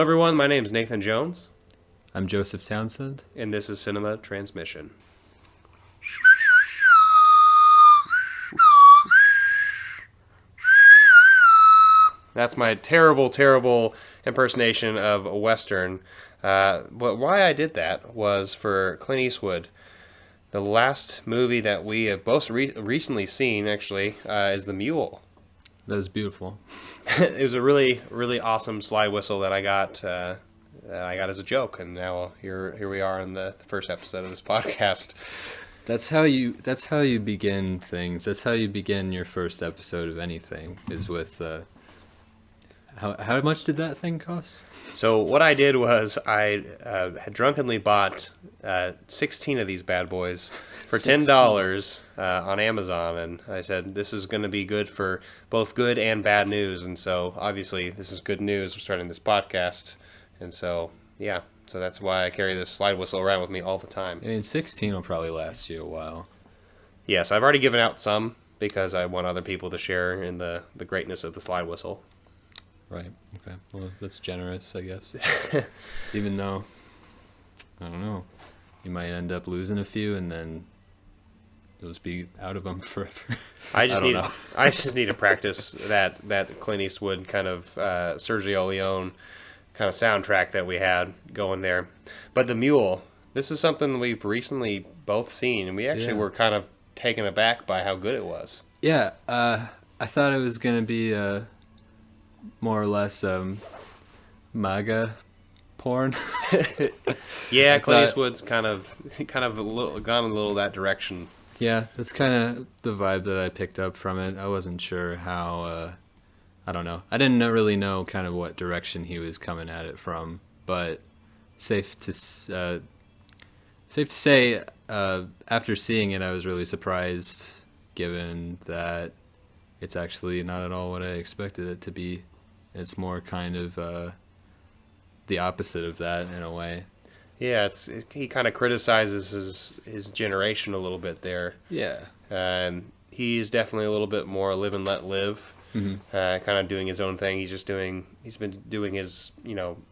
Everyone, my name is Nathan Jones, I'm Joseph Townsend. and this is Cinema Transmission. That's my terrible, terrible impersonation of a Western. But why I did that was for Clint Eastwood. The last movie that we have both recently seen, actually, is The Mule. That was beautiful. It was a really, really awesome slide whistle that I got as a joke, and now here we are in the first episode of this podcast. That's how you begin things. That's how you begin your first episode of anything, is with how much did that thing cost? So what I did was I had drunkenly bought 16 of these bad boys for $10 on Amazon, and I said, this is going to be good for both good and bad news, and so obviously this is good news. We're starting this podcast, and so yeah, so that's why I carry this slide whistle around with me all the time. I mean, 16 will probably last you a while. Yes, I've already given out some because I want other people to share in the greatness of the slide whistle. Right. Okay. Well, that's generous, I guess. Even though, I don't know, you might end up losing a few and then those be out of them forever. I just need to practice that Clint Eastwood kind of Sergio Leone kind of soundtrack that we had going there. But The Mule, this is something we've recently both seen, and we actually were kind of taken aback by how good it was. Yeah. I thought it was gonna be more or less MAGA porn. Yeah, Clint Eastwood's kind of gone a little that direction. Yeah, that's kind of the vibe that I picked up from it. I wasn't sure how, I don't know. I didn't really know kind of what direction he was coming at it from, but safe to say, after seeing it, I was really surprised, given that it's actually not at all what I expected it to be. It's more kind of the opposite of that in a way. Yeah, he kind of criticizes his generation a little bit there. Yeah. And he's definitely a little bit more live and let live, kind of doing his own thing. He's been doing his, he's been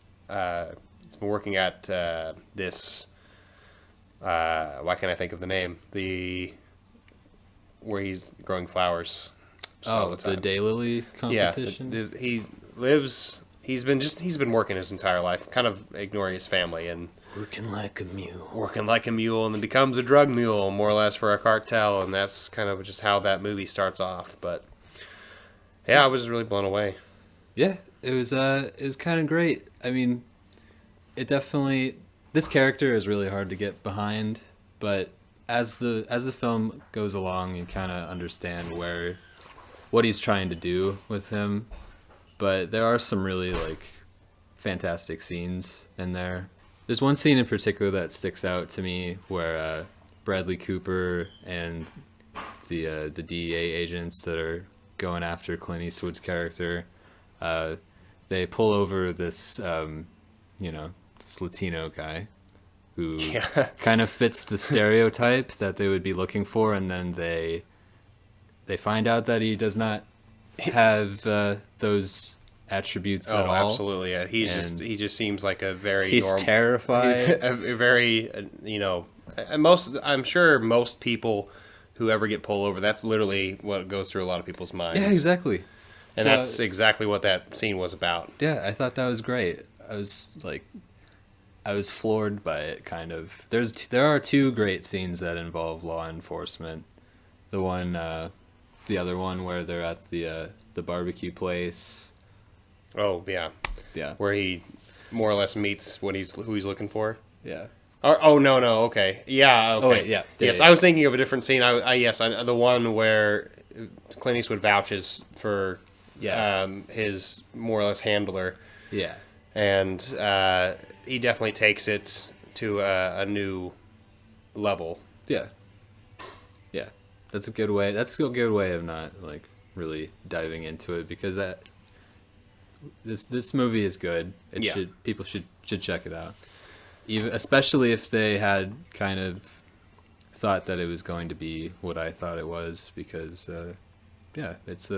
working at this, why can't I think of the name? Where he's growing flowers. Oh, the daylily competition? Yeah, he's been working his entire life, kind of ignoring his family and Working like a mule, and then becomes a drug mule, more or less, for a cartel, and that's kind of just how that movie starts off. But yeah, I was really blown away. Yeah, it was kind of great. I mean, this character is really hard to get behind, but as the film goes along, you kind of understand what he's trying to do with him. But there are some really fantastic scenes in there. There's one scene in particular that sticks out to me where Bradley Cooper and the DEA agents that are going after Clint Eastwood's character, they pull over this this Latino guy who kind of fits the stereotype that they would be looking for, and then they find out that he does not have those attributes at all. Oh, absolutely. Yeah. He just seems like a very he's terrified. A very I'm sure most people who ever get pulled over, that's literally what goes through a lot of people's minds. Yeah, exactly. And that's exactly what that scene was about. Yeah, I thought that was great. I was floored by it, kind of. There are two great scenes that involve law enforcement. The other one where they're at the barbecue place. Oh yeah, yeah. Where he more or less meets who he's looking for. Yeah. Oh no, okay, yeah, okay. Oh wait, yeah. Yes, yeah. I was thinking of a different scene. The one where Clint Eastwood vouches for his more or less handler. Yeah. And he definitely takes it to a new level. Yeah. Yeah. That's a good way. That's a good way of not really diving into it, because this movie is good. People should check it out. Especially if they had kind of thought that it was going to be what I thought it was, because it's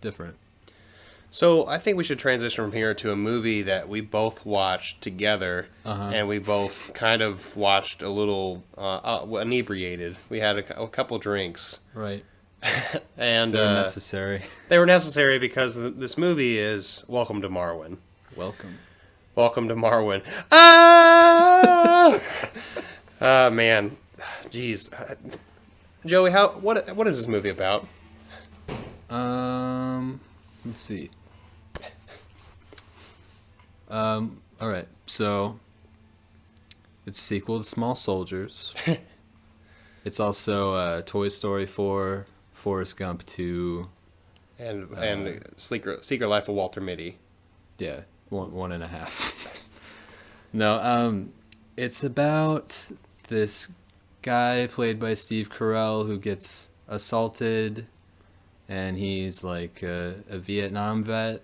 different. So I think we should transition from here to a movie that we both watched together, and we both kind of watched a little inebriated. We had a couple drinks, Right. and They're necessary. they were necessary because this movie is Welcome to Marwan. Welcome. Welcome to Marwan. Ah! Man, jeez, Joey, what is this movie about? Let's see. All right. So it's a sequel to Small Soldiers. It's also Toy Story 4, Forrest Gump 2, and Secret Life of Walter Mitty. yeah, one and a half. No, it's about this guy played by Steve Carell who gets assaulted, and he's like a Vietnam vet,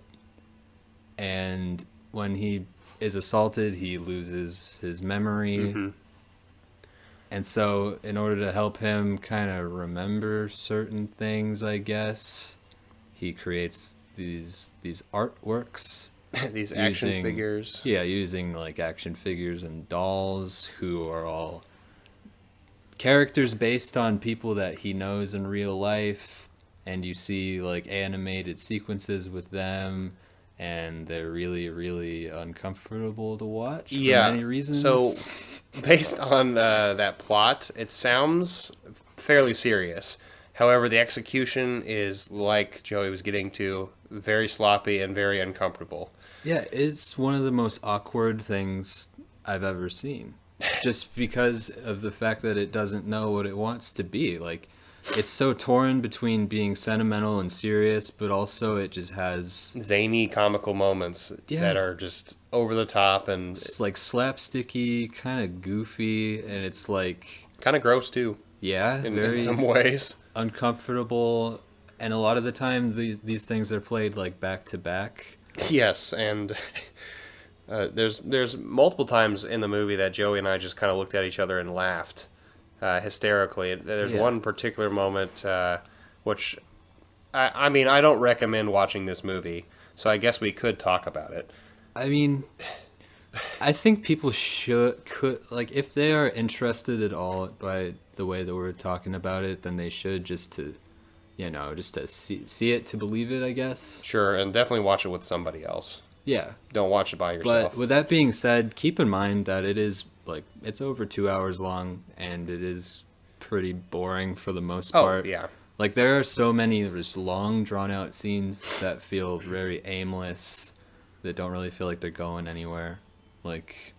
and when he is assaulted, he loses his memory. Mm-hmm. And so, in order to help him kind of remember certain things, I guess, he creates these artworks. These action figures. Yeah, using like action figures and dolls who are all characters based on people that he knows in real life. And you see like animated sequences with them, and they're really, really uncomfortable to watch for many reasons. So, based on that plot, it sounds fairly serious. However, the execution is, like Joey was getting to, very sloppy and very uncomfortable. Yeah, it's one of the most awkward things I've ever seen. Just because of the fact that it doesn't know what it wants to be. Like, it's so torn between being sentimental and serious, but also it just has zany, comical moments that are just over the top and it's like slapsticky, kind of goofy, and it's like kind of gross too. Yeah, in some ways uncomfortable, and a lot of the time these things are played like back to back. Yes, and there's multiple times in the movie that Joey and I just kind of looked at each other and laughed. Hysterically. There's one particular moment which, I mean, I don't recommend watching this movie, so I guess we could talk about it. I mean, I think people could, like, if they are interested at all by the way that we're talking about it, then they should just to see it to believe it, I guess. Sure, and definitely watch it with somebody else. Yeah. Don't watch it by yourself. But with that being said, keep in mind that it is, like, it's over 2 hours long, and it is pretty boring for the most part. Oh, yeah. Like, there are so many just long, drawn-out scenes that feel very aimless, that don't really feel like they're going anywhere. Like,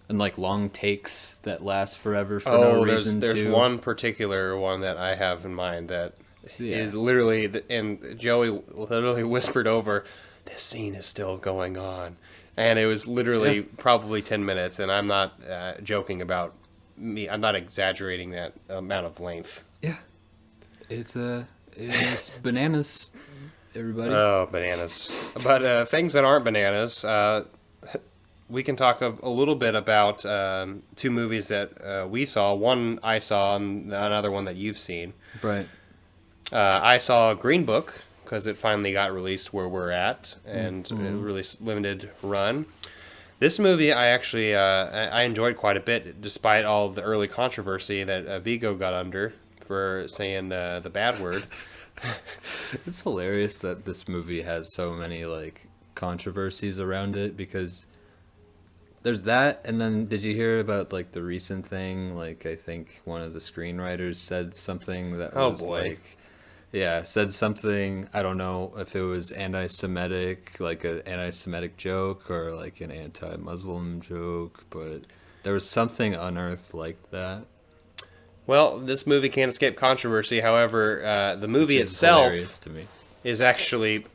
and, like, long takes that last forever for no reason, there's one particular one that I have in mind that is literally, and Joey literally whispered over, this scene is still going on. And it was literally probably 10 minutes, and I'm not joking about me. I'm not exaggerating that amount of length. Yeah. It's bananas, everybody. Oh, bananas. But things that aren't bananas, we can talk a little bit about two movies that we saw. One I saw, and another one that you've seen. Right. I saw Green Book, because it finally got released where we're at, and a really limited run. This movie I actually I enjoyed quite a bit, despite all the early controversy that Vigo got under for saying the bad word. It's hilarious that this movie has so many like controversies around it, because there's that, and then did you hear about like the recent thing? Like, I think one of the screenwriters said something that was like, said something, I don't know if it was anti-Semitic, like an anti-Semitic joke or like an anti-Muslim joke, but there was something unearthed like that. Well, this movie can't escape controversy. However, the movie itself is actually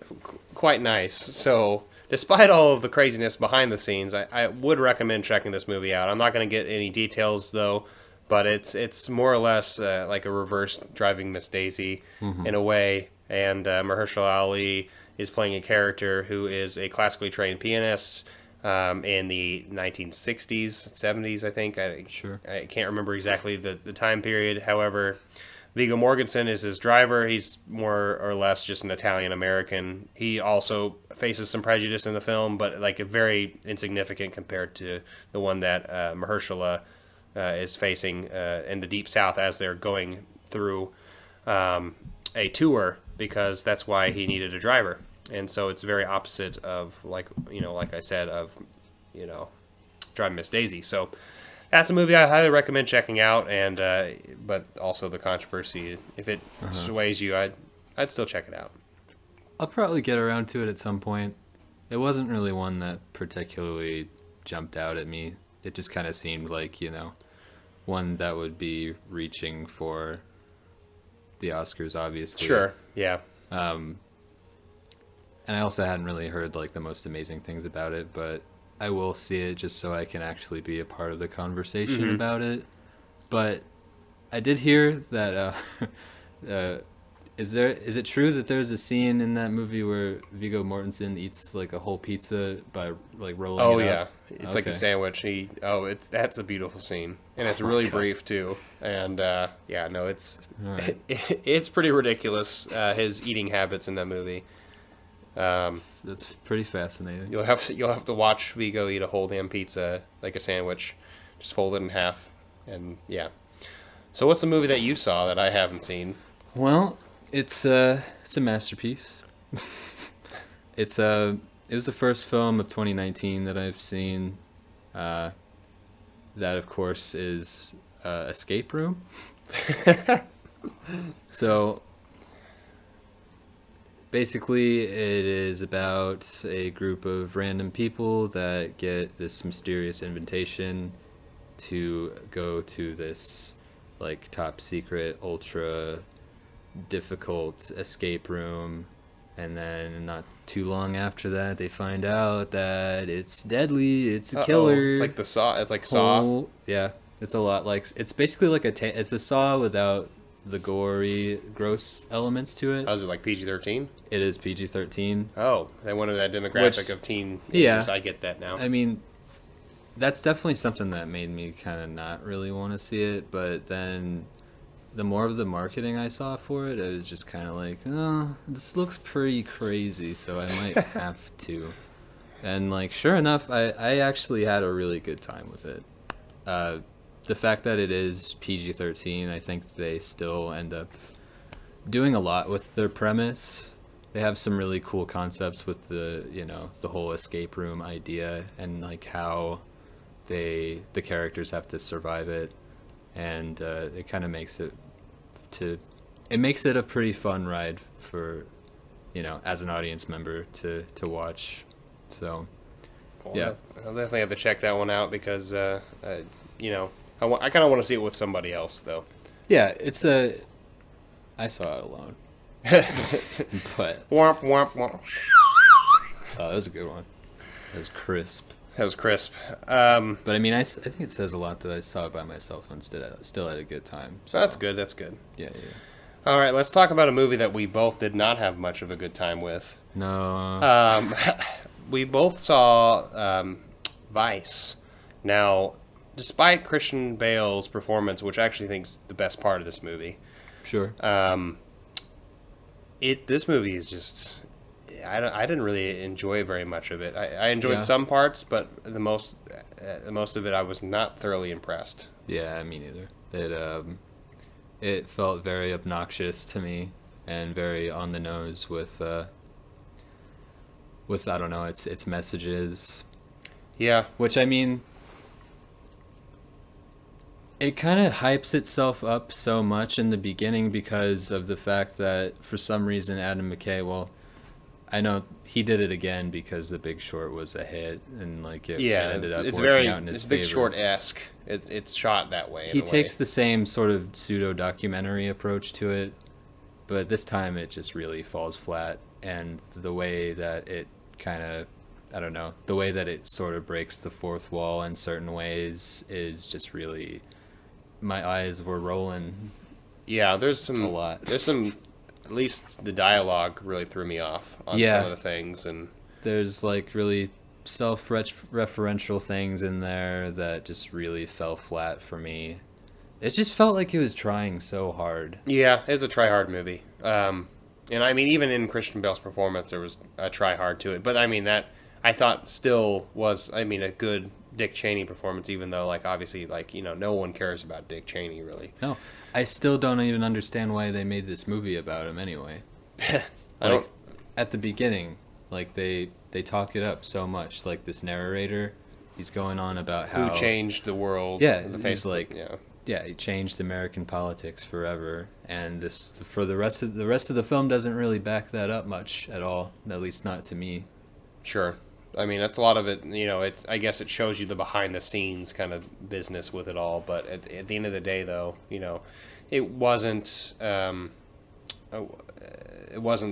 quite nice. So, despite all of the craziness behind the scenes, I would recommend checking this movie out. I'm not going to get any details, though, but it's more or less like a reverse Driving Miss Daisy in a way. And Mahershala Ali is playing a character who is a classically trained pianist in the 1960s, 70s, I think. I can't remember exactly the time period. However, Viggo Mortensen is his driver. He's more or less just an Italian American. He also faces some prejudice in the film, but like a very insignificant compared to the one that Mahershala is facing in the Deep South as they're going through a tour, because that's why he needed a driver. And so it's very opposite of, like I said, of Driving Miss Daisy. So that's a movie I highly recommend checking out, and but also the controversy. If it sways you, I'd still check it out. I'll probably get around to it at some point. It wasn't really one that particularly jumped out at me. It just kind of seemed like, one that would be reaching for the Oscars, obviously. Sure, yeah. And I also hadn't really heard like the most amazing things about it, but I will see it just so I can actually be a part of the conversation about it. But I did hear that is it true that there's a scene in that movie where Viggo Mortensen eats like a whole pizza by like rolling it up? It's like a sandwich. That's a beautiful scene, and it's really brief too. And it's right. it's pretty ridiculous, his eating habits in that movie. That's pretty fascinating. You'll have to watch Viggo eat a whole damn pizza like a sandwich, just fold it in half, and yeah. So what's the movie that you saw that I haven't seen? Well, it's a masterpiece. It was the first film of 2019 that I've seen. That of course is Escape Room. So basically, it is about a group of random people that get this mysterious invitation to go to this like top secret, ultra difficult escape room, and then not too long after that, they find out that it's deadly. It's a killer. It's like the Saw. It's like Saw. Yeah, it's a lot like it's basically like it's a Saw without the gory, gross elements to it. Oh, is it like PG-13? It is PG-13. Oh, they wanted that demographic of teen. Yeah, I get that now. I mean, that's definitely something that made me kind of not really want to see it. But then, the more of the marketing I saw for it, I was just kind of like, oh, this looks pretty crazy, so I might have to. And like, sure enough, I actually had a really good time with it. The fact that it is PG-13, I think they still end up doing a lot with their premise. They have some really cool concepts with the whole escape room idea, and like how the characters have to survive it, and it kind of makes it a pretty fun ride for, as an audience member to watch. So yeah, I'll definitely have to check that one out, because I kind of want to see it with somebody else, though. Yeah, I saw it alone. But Womp, womp, womp. Oh, that was a good one. That was crisp. But I mean, I think it says a lot that I saw it by myself and still had a good time. So. That's good. Yeah. All right, let's talk about a movie that we both did not have much of a good time with. No. We both saw Vice. Now, despite Christian Bale's performance, which I actually think is the best part of this movie. Sure. This movie is just... I didn't really enjoy very much of it. I enjoyed some parts, but the most of it I was not thoroughly impressed. Yeah, me neither. It felt very obnoxious to me and very on the nose with I don't know, its messages. Yeah. Which, I mean, it kind of hypes itself up so much in the beginning because of the fact that for some reason Adam McKay, well, I know he did it again because The Big Short was a hit, and like it ended up working out in his favor. Big Short-esque. It's shot that way. He takes the same sort of pseudo documentary approach to it, but this time it just really falls flat, and the way that it kind of, I don't know, the way that it sort of breaks the fourth wall in certain ways is just really, my eyes were rolling. Yeah, there's a lot. There's some. At least the dialogue really threw me off on some of the things, and there's like really self-referential things in there that just really fell flat for me. It just felt like he was trying so hard. Yeah, it was a try-hard movie. And I mean, even in Christian Bale's performance, there was a try-hard to it. But I mean, that I thought still was, I mean, a good Dick Cheney performance, even though, like, obviously, like, you know, no one cares about Dick Cheney, really. No, I still don't even understand why they made this movie about him anyway. Like, at the beginning, like, they talk it up so much. Like, this narrator, he's going on about how... Who changed the world. Yeah, the he's like... Yeah. Yeah, he changed American politics forever, and this for the rest of the film doesn't really back that up much at all. At least not to me. Sure. I mean, that's a lot of it. You know, I guess it shows you the behind the scenes kind of business with it all. But at the end of the day, though, you know, it wasn't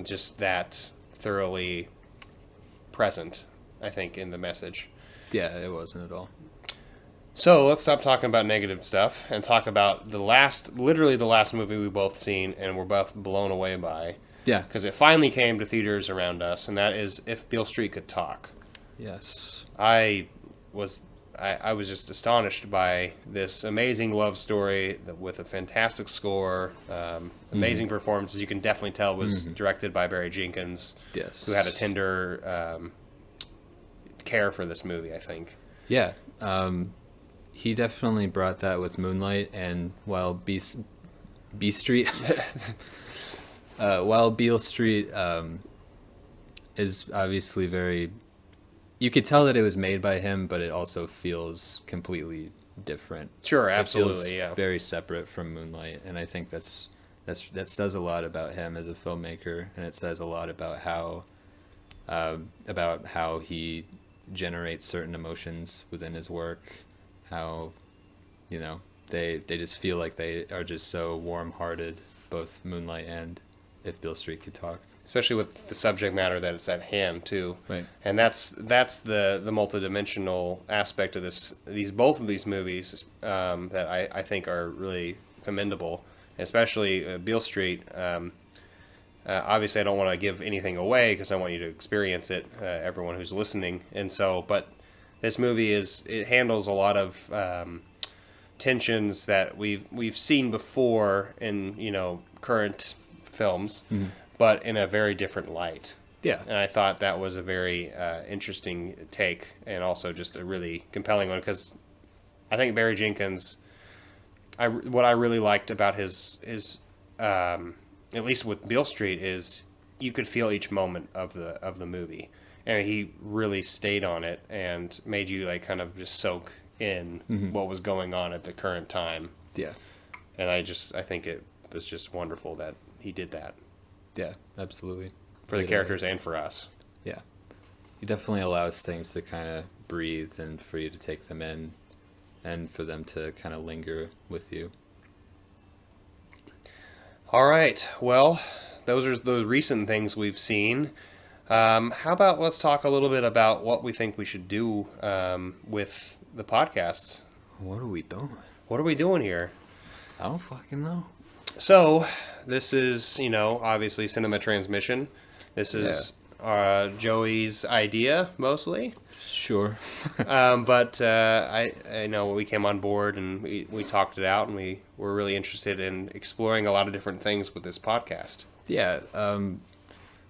just that thoroughly present, I think, in the message. Yeah, it wasn't at all. So let's stop talking about negative stuff and talk about literally the last movie we both seen and we're both blown away by. Yeah. Because it finally came to theaters around us, and that is If Beale Street Could Talk. Yes. I was just astonished by this amazing love story with a fantastic score, amazing performances. You can definitely tell it was directed by Barry Jenkins, Yes. who had a tender care for this movie, I think. Yeah. He definitely brought that with Moonlight, and while Beale Street is obviously very... You could tell that it was made by him, but it also feels completely different. Sure, It absolutely, feels yeah. very separate from Moonlight, and I think that says a lot about him as a filmmaker, and it says a lot about how he generates certain emotions within his work. How, you know, they just feel like they are just so warm-hearted, both Moonlight and If Beale Street Could Talk. Especially with the subject matter that it's at hand too, Right? And that's the multidimensional aspect of both of these movies that I think are really commendable, especially Beale Street. Obviously, I don't want to give anything away because I want you to experience it, everyone who's listening, and so but. This movie it handles a lot of tensions that we've seen before in, you know, current films, but in a very different light. Yeah. And I thought that was a very interesting take, and also just a really compelling one, because I think Barry Jenkins, what I really liked about his at least with Beale Street, is you could feel each moment of the movie. And he really stayed on it and made you like kind of just soak in what was going on at the current time. Yeah. And I think it was just wonderful that he did that. Yeah, absolutely. For the characters and for us. Yeah. He definitely allows things to kind of breathe and for you to take them in and for them to kind of linger with you. All right. Well, those are the recent things we've seen. How about let's talk a little bit about what we think we should do with the podcast. What are we doing? What are we doing here? I don't fucking know. So, this is, you know, obviously Cinema Transmission. This is Joey's idea, mostly. Sure. But I know we came on board and we talked it out, and we were really interested in exploring a lot of different things with this podcast. Yeah,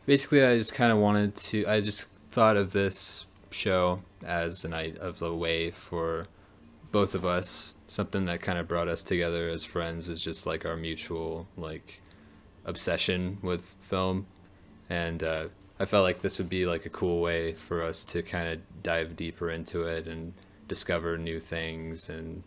basically, I just kind of I just thought of this show as a way for both of us, something that kind of brought us together as friends is just like our mutual like obsession with film. And I felt like this would be like a cool way for us to kind of dive deeper into it and discover new things and,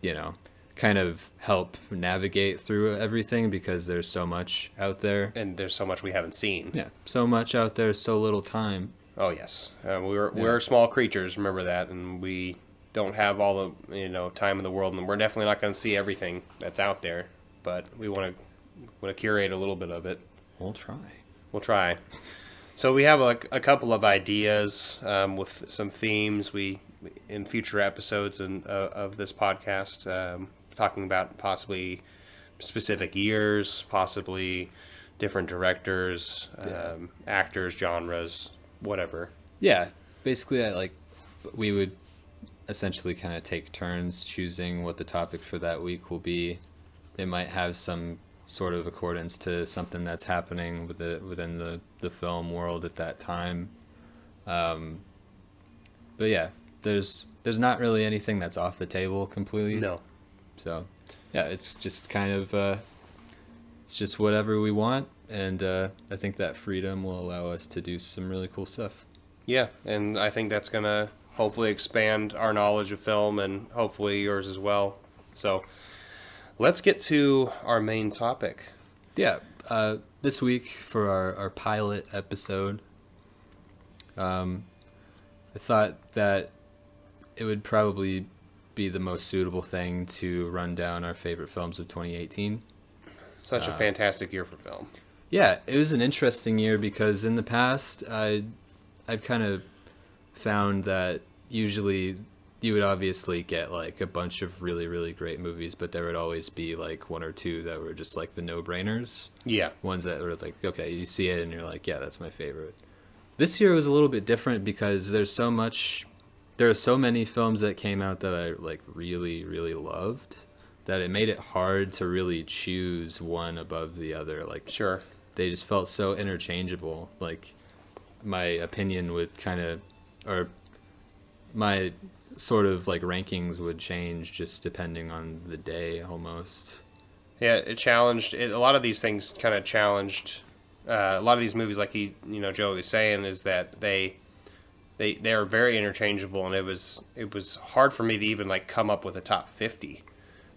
you know, kind of help navigate through everything because there's so much out there. And there's so much we haven't seen. Yeah, so much out there, so little time. Oh, yes. We're small creatures, remember that, and we don't have all the, you know, time in the world, and we're definitely not going to see everything that's out there, but we want to curate a little bit of it. We'll try. We'll try. So we have a couple of ideas with some themes in future episodes of this podcast, talking about possibly specific years, possibly different directors, actors, genres, whatever. Yeah, basically, we would essentially kind of take turns choosing what the topic for that week will be. It might have some sort of accordance to something that's happening within the film world at that time. But yeah, there's not really anything that's off the table completely. No. So yeah, it's just kind of it's just whatever we want, and I think that freedom will allow us to do some really cool stuff. Yeah, and I think that's going to hopefully expand our knowledge of film and hopefully yours as well. So let's get to our main topic. Yeah, this week for our pilot episode, I thought that it would probably be the most suitable thing to run down our favorite films of 2018. Such a fantastic year for film. Yeah, it was an interesting year because in the past, I've kind of found that usually you would obviously get like a bunch of really, really great movies, but there would always be like one or two that were just like the no-brainers. Yeah. Ones that were like, okay, you see it and you're like, yeah, that's my favorite. This year was a little bit different because there are so many films that came out that I like really, really loved that it made it hard to really choose one above the other. Like, Sure. they just felt so interchangeable. Like, my opinion would or my sort of like rankings would change just depending on the day almost. Yeah, a lot of these things kind of challenged a lot of these movies, like Joey was saying, is that they are very interchangeable, and it was hard for me to even like come up with a top 50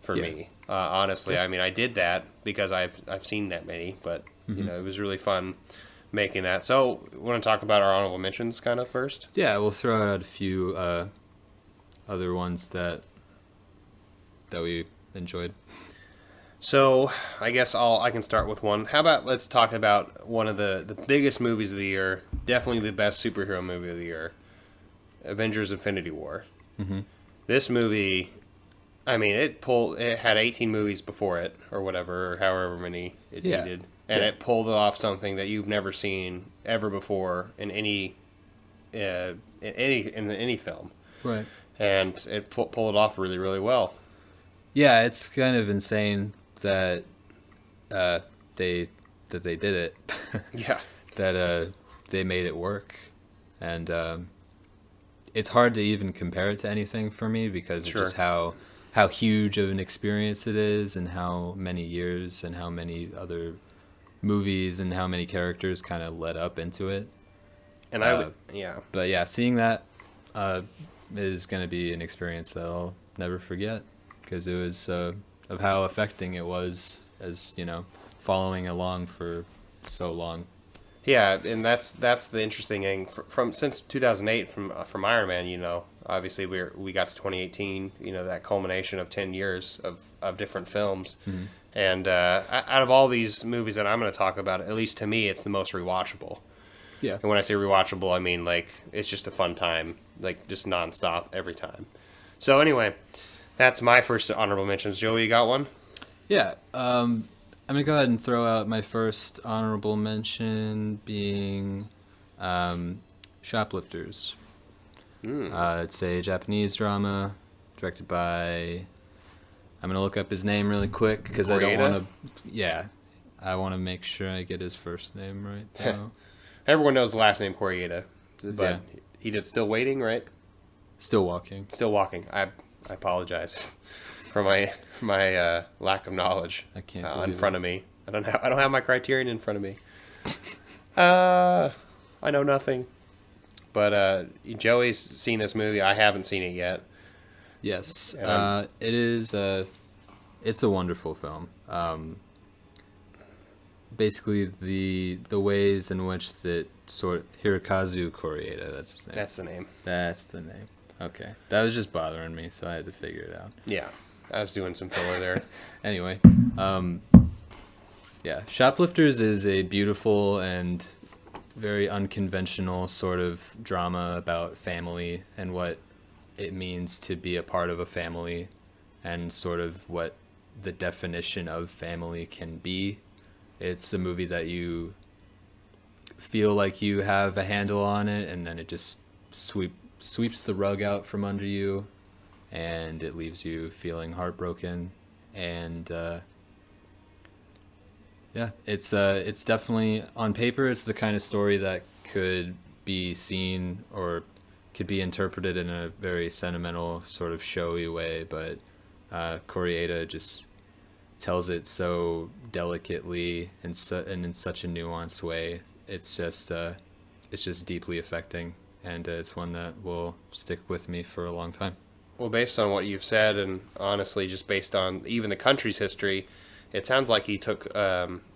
for me. Honestly, I mean, I did that because I've seen that many, but it was really fun making that. So, we want to talk about our honorable mentions kind of first? Yeah, we'll throw out a few other ones that we enjoyed. So, I guess I can start with one. How about let's talk about one of the biggest movies of the year, definitely the best superhero movie of the year, Avengers: Infinity War. Mm-hmm. This movie, I mean, it had 18 movies before it, or whatever, or however many it needed. And it pulled off something that you've never seen ever before in any film. Right. And it pulled it off really, really well. Yeah, it's kind of insane that they did it. Yeah. That they made it work, and it's hard to even compare it to anything for me because Sure. of just how huge of an experience it is, and how many years and how many other movies and how many characters kind of led up into it. And But yeah, seeing that is going to be an experience that I'll never forget because it was of how affecting it was as, following along for so long. Yeah, and that's the interesting thing from since 2008 from Iron Man. Obviously we got to 2018. That culmination of 10 years of different films, Mm-hmm. and out of all these movies that I'm going to talk about, at least to me, it's the most rewatchable. Yeah. And when I say rewatchable, I mean like it's just a fun time, like just nonstop every time. So anyway, that's my first honorable mentions. Joey, you got one? Yeah. I'm going to go ahead and throw out my first honorable mention being Shoplifters. It's a Japanese drama directed by... I'm going to look up his name really quick because I don't want to... Yeah. I want to make sure I get his first name right, though. Everyone knows the last name Koreeda, but Yeah. he did Still Waiting, right? Still Walking. Still Walking. I apologize for my lack of knowledge I can't in believe front of me. I don't have my Criterion in front of me. I know nothing. But Joey's seen this movie. I haven't seen it yet. Yes. It is. It's a wonderful film. Basically, the ways in which Hirokazu Koreeda, that's his name. That's the name. That's the name. Okay. That was just bothering me, so I had to figure it out. Yeah. I was doing some filler there. Anyway, yeah, Shoplifters is a beautiful and very unconventional sort of drama about family and what it means to be a part of a family and sort of what the definition of family can be. It's a movie that you feel like you have a handle on it, and then it just sweeps the rug out from under you, and it leaves you feeling heartbroken. And yeah, it's definitely, on paper, it's the kind of story that could be seen or could be interpreted in a very sentimental, sort of showy way, but Koreeda just tells it so delicately and in such a nuanced way. It's just deeply affecting, and it's one that will stick with me for a long time. Well, based on what you've said, and honestly, just based on even the country's history, it sounds like he took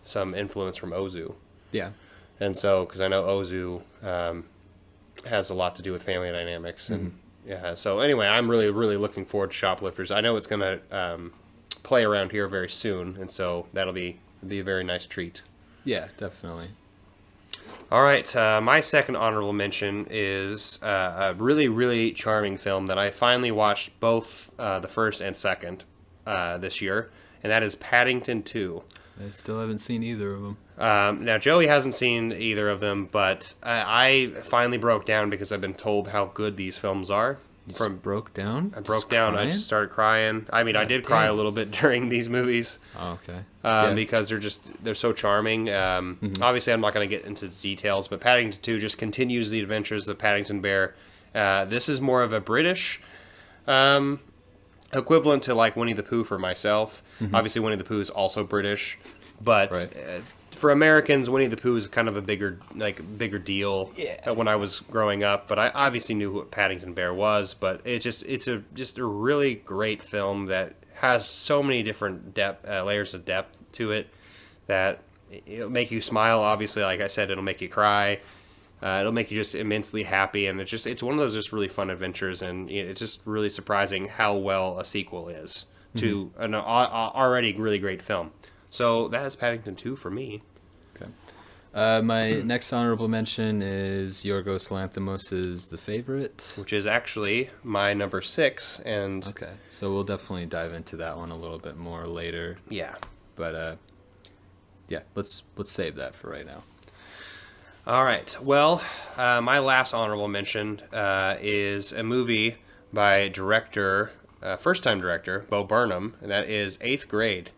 some influence from Ozu. Yeah. And so, because I know Ozu has a lot to do with family dynamics. And yeah, so anyway, I'm really, really looking forward to Shoplifters. I know it's going to play around here very soon, and so that'll be a very nice treat. Yeah, definitely. All right, my second honorable mention is a really, really charming film that I finally watched both the first and second this year, and that is Paddington 2. I still haven't seen either of them. Now, Joey hasn't seen either of them, but I finally broke down because I've been told how good these films are. Broke down? I broke down. Crying? I just started crying. I mean, I did cry a little bit during these movies. Oh, okay. Because they're so charming. Obviously, I'm not going to get into the details, but Paddington 2 just continues the adventures of Paddington Bear. This is more of a British equivalent to like Winnie the Pooh for myself. Obviously, Winnie the Pooh is also British, but for Americans, Winnie the Pooh is kind of a bigger deal when I was growing up. But I obviously knew what Paddington Bear was. But it's just a really great film that has so many different layers of depth to it that it'll make you smile. Obviously, like I said, it'll make you cry. It'll make you just immensely happy, and it's one of those just really fun adventures, and it's just really surprising how well a sequel is to an already really great film. So that is Paddington 2 for me. Okay. My next honorable mention is Yorgos Lanthimos' The Favorite, which is actually my number 6. And okay, so we'll definitely dive into that one a little bit more later. Yeah, but yeah, let's save that for right now. All right. Well, my last honorable mention is a movie by first-time director Bo Burnham, and that is 8th Grade.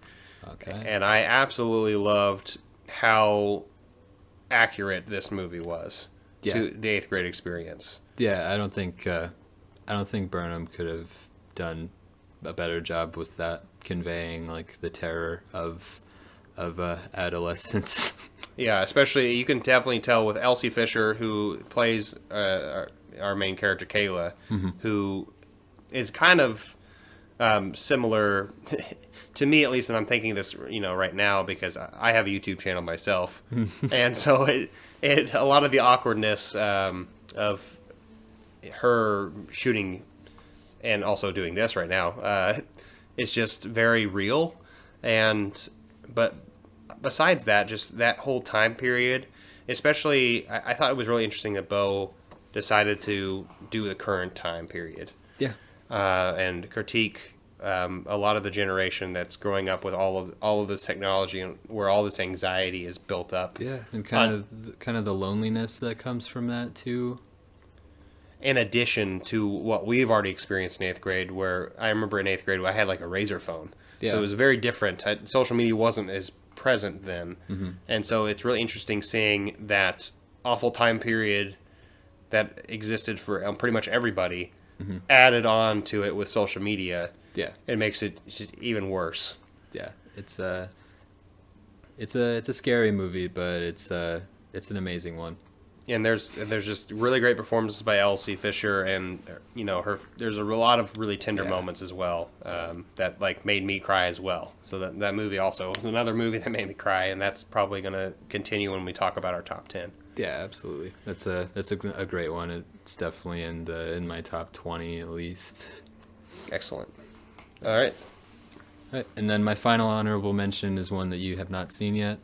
Okay. And I absolutely loved how accurate this movie was to the 8th grade experience. Yeah, I don't think Burnham could have done a better job with that, conveying like the terror of adolescence. Yeah, especially you can definitely tell with Elsie Fisher, who plays our main character Kayla, who is kind of similar to me, at least, and I'm thinking this right now because I have a YouTube channel myself, and so it a lot of the awkwardness of her shooting and also doing this right now is just very real, but besides that, just that whole time period, especially, I thought it was really interesting that Bo decided to do the current time period. Yeah. And critique a lot of the generation that's growing up with all of this technology and where all this anxiety is built up. Yeah, and kind of the loneliness that comes from that too. In addition to what we've already experienced in 8th grade, where I remember in 8th grade I had like a razor phone. Yeah. So it was very different. Social media wasn't as present then. And so it's really interesting seeing that awful time period that existed for pretty much everybody added on to it with social media. Yeah, it makes it just even worse. Yeah, it's a scary movie, but it's an amazing one. And there's just really great performances by Elsie Fisher, and there's a lot of really tender moments as well that like made me cry as well. So that movie also was another movie that made me cry, and that's probably going to continue when we talk about our top 10. Yeah, absolutely. That's a great one. It's definitely in my top 20 at least. Excellent. All right. And then my final honorable mention is one that you have not seen yet.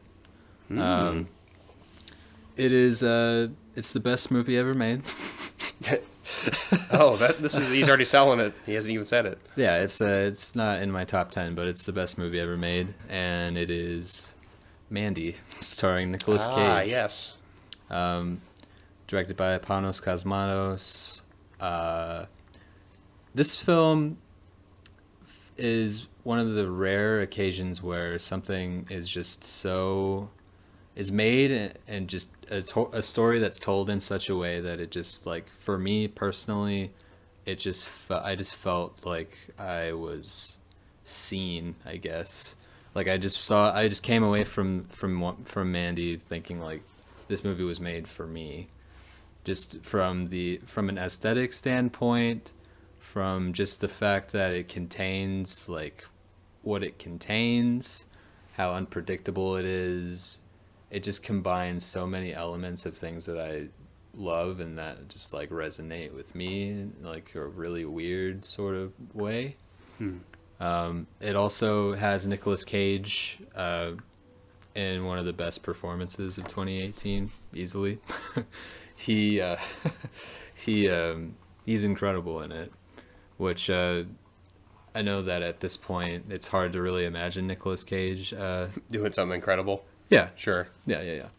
It is it's the best movie ever made. He's already selling it. He hasn't even said it. Yeah, it's not in my top 10, but it's the best movie ever made, and it is Mandy, starring Nicolas Cage. Ah, yes. Directed by Panos Cosmatos. This film is one of the rare occasions where something is just is made and just a story that's told in such a way that it just, like, for me personally, I just felt like I was seen, I guess. Like, I just came away from Mandy thinking, like, this movie was made for me. Just from an aesthetic standpoint, from just the fact that it contains, like, what it contains, how unpredictable it is. It just combines so many elements of things that I love and that just, like, resonate with me in, like, a really weird sort of way. It also has Nicolas Cage in one of the best performances of 2018, easily. He's incredible in it, which I know that at this point it's hard to really imagine Nicolas Cage doing something incredible. Yeah, Sure. yeah,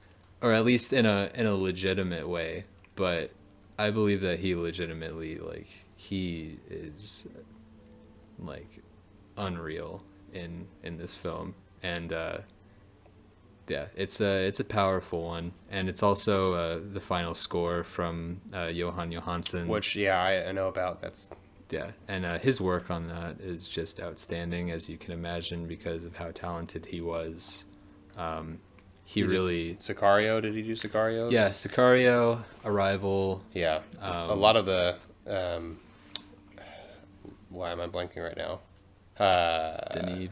or at least in a legitimate way. But I believe that he legitimately, like, he is, like, unreal in this film, and yeah, it's a powerful one, and it's also the final score from Johan Johansson, Which, yeah, I know about. That's and his work on that is just outstanding, as you can imagine, because of how talented he was. Sicario. Did he do Sicario? Yeah, Sicario, Arrival. Yeah. A lot of the why am I blanking right now? Denis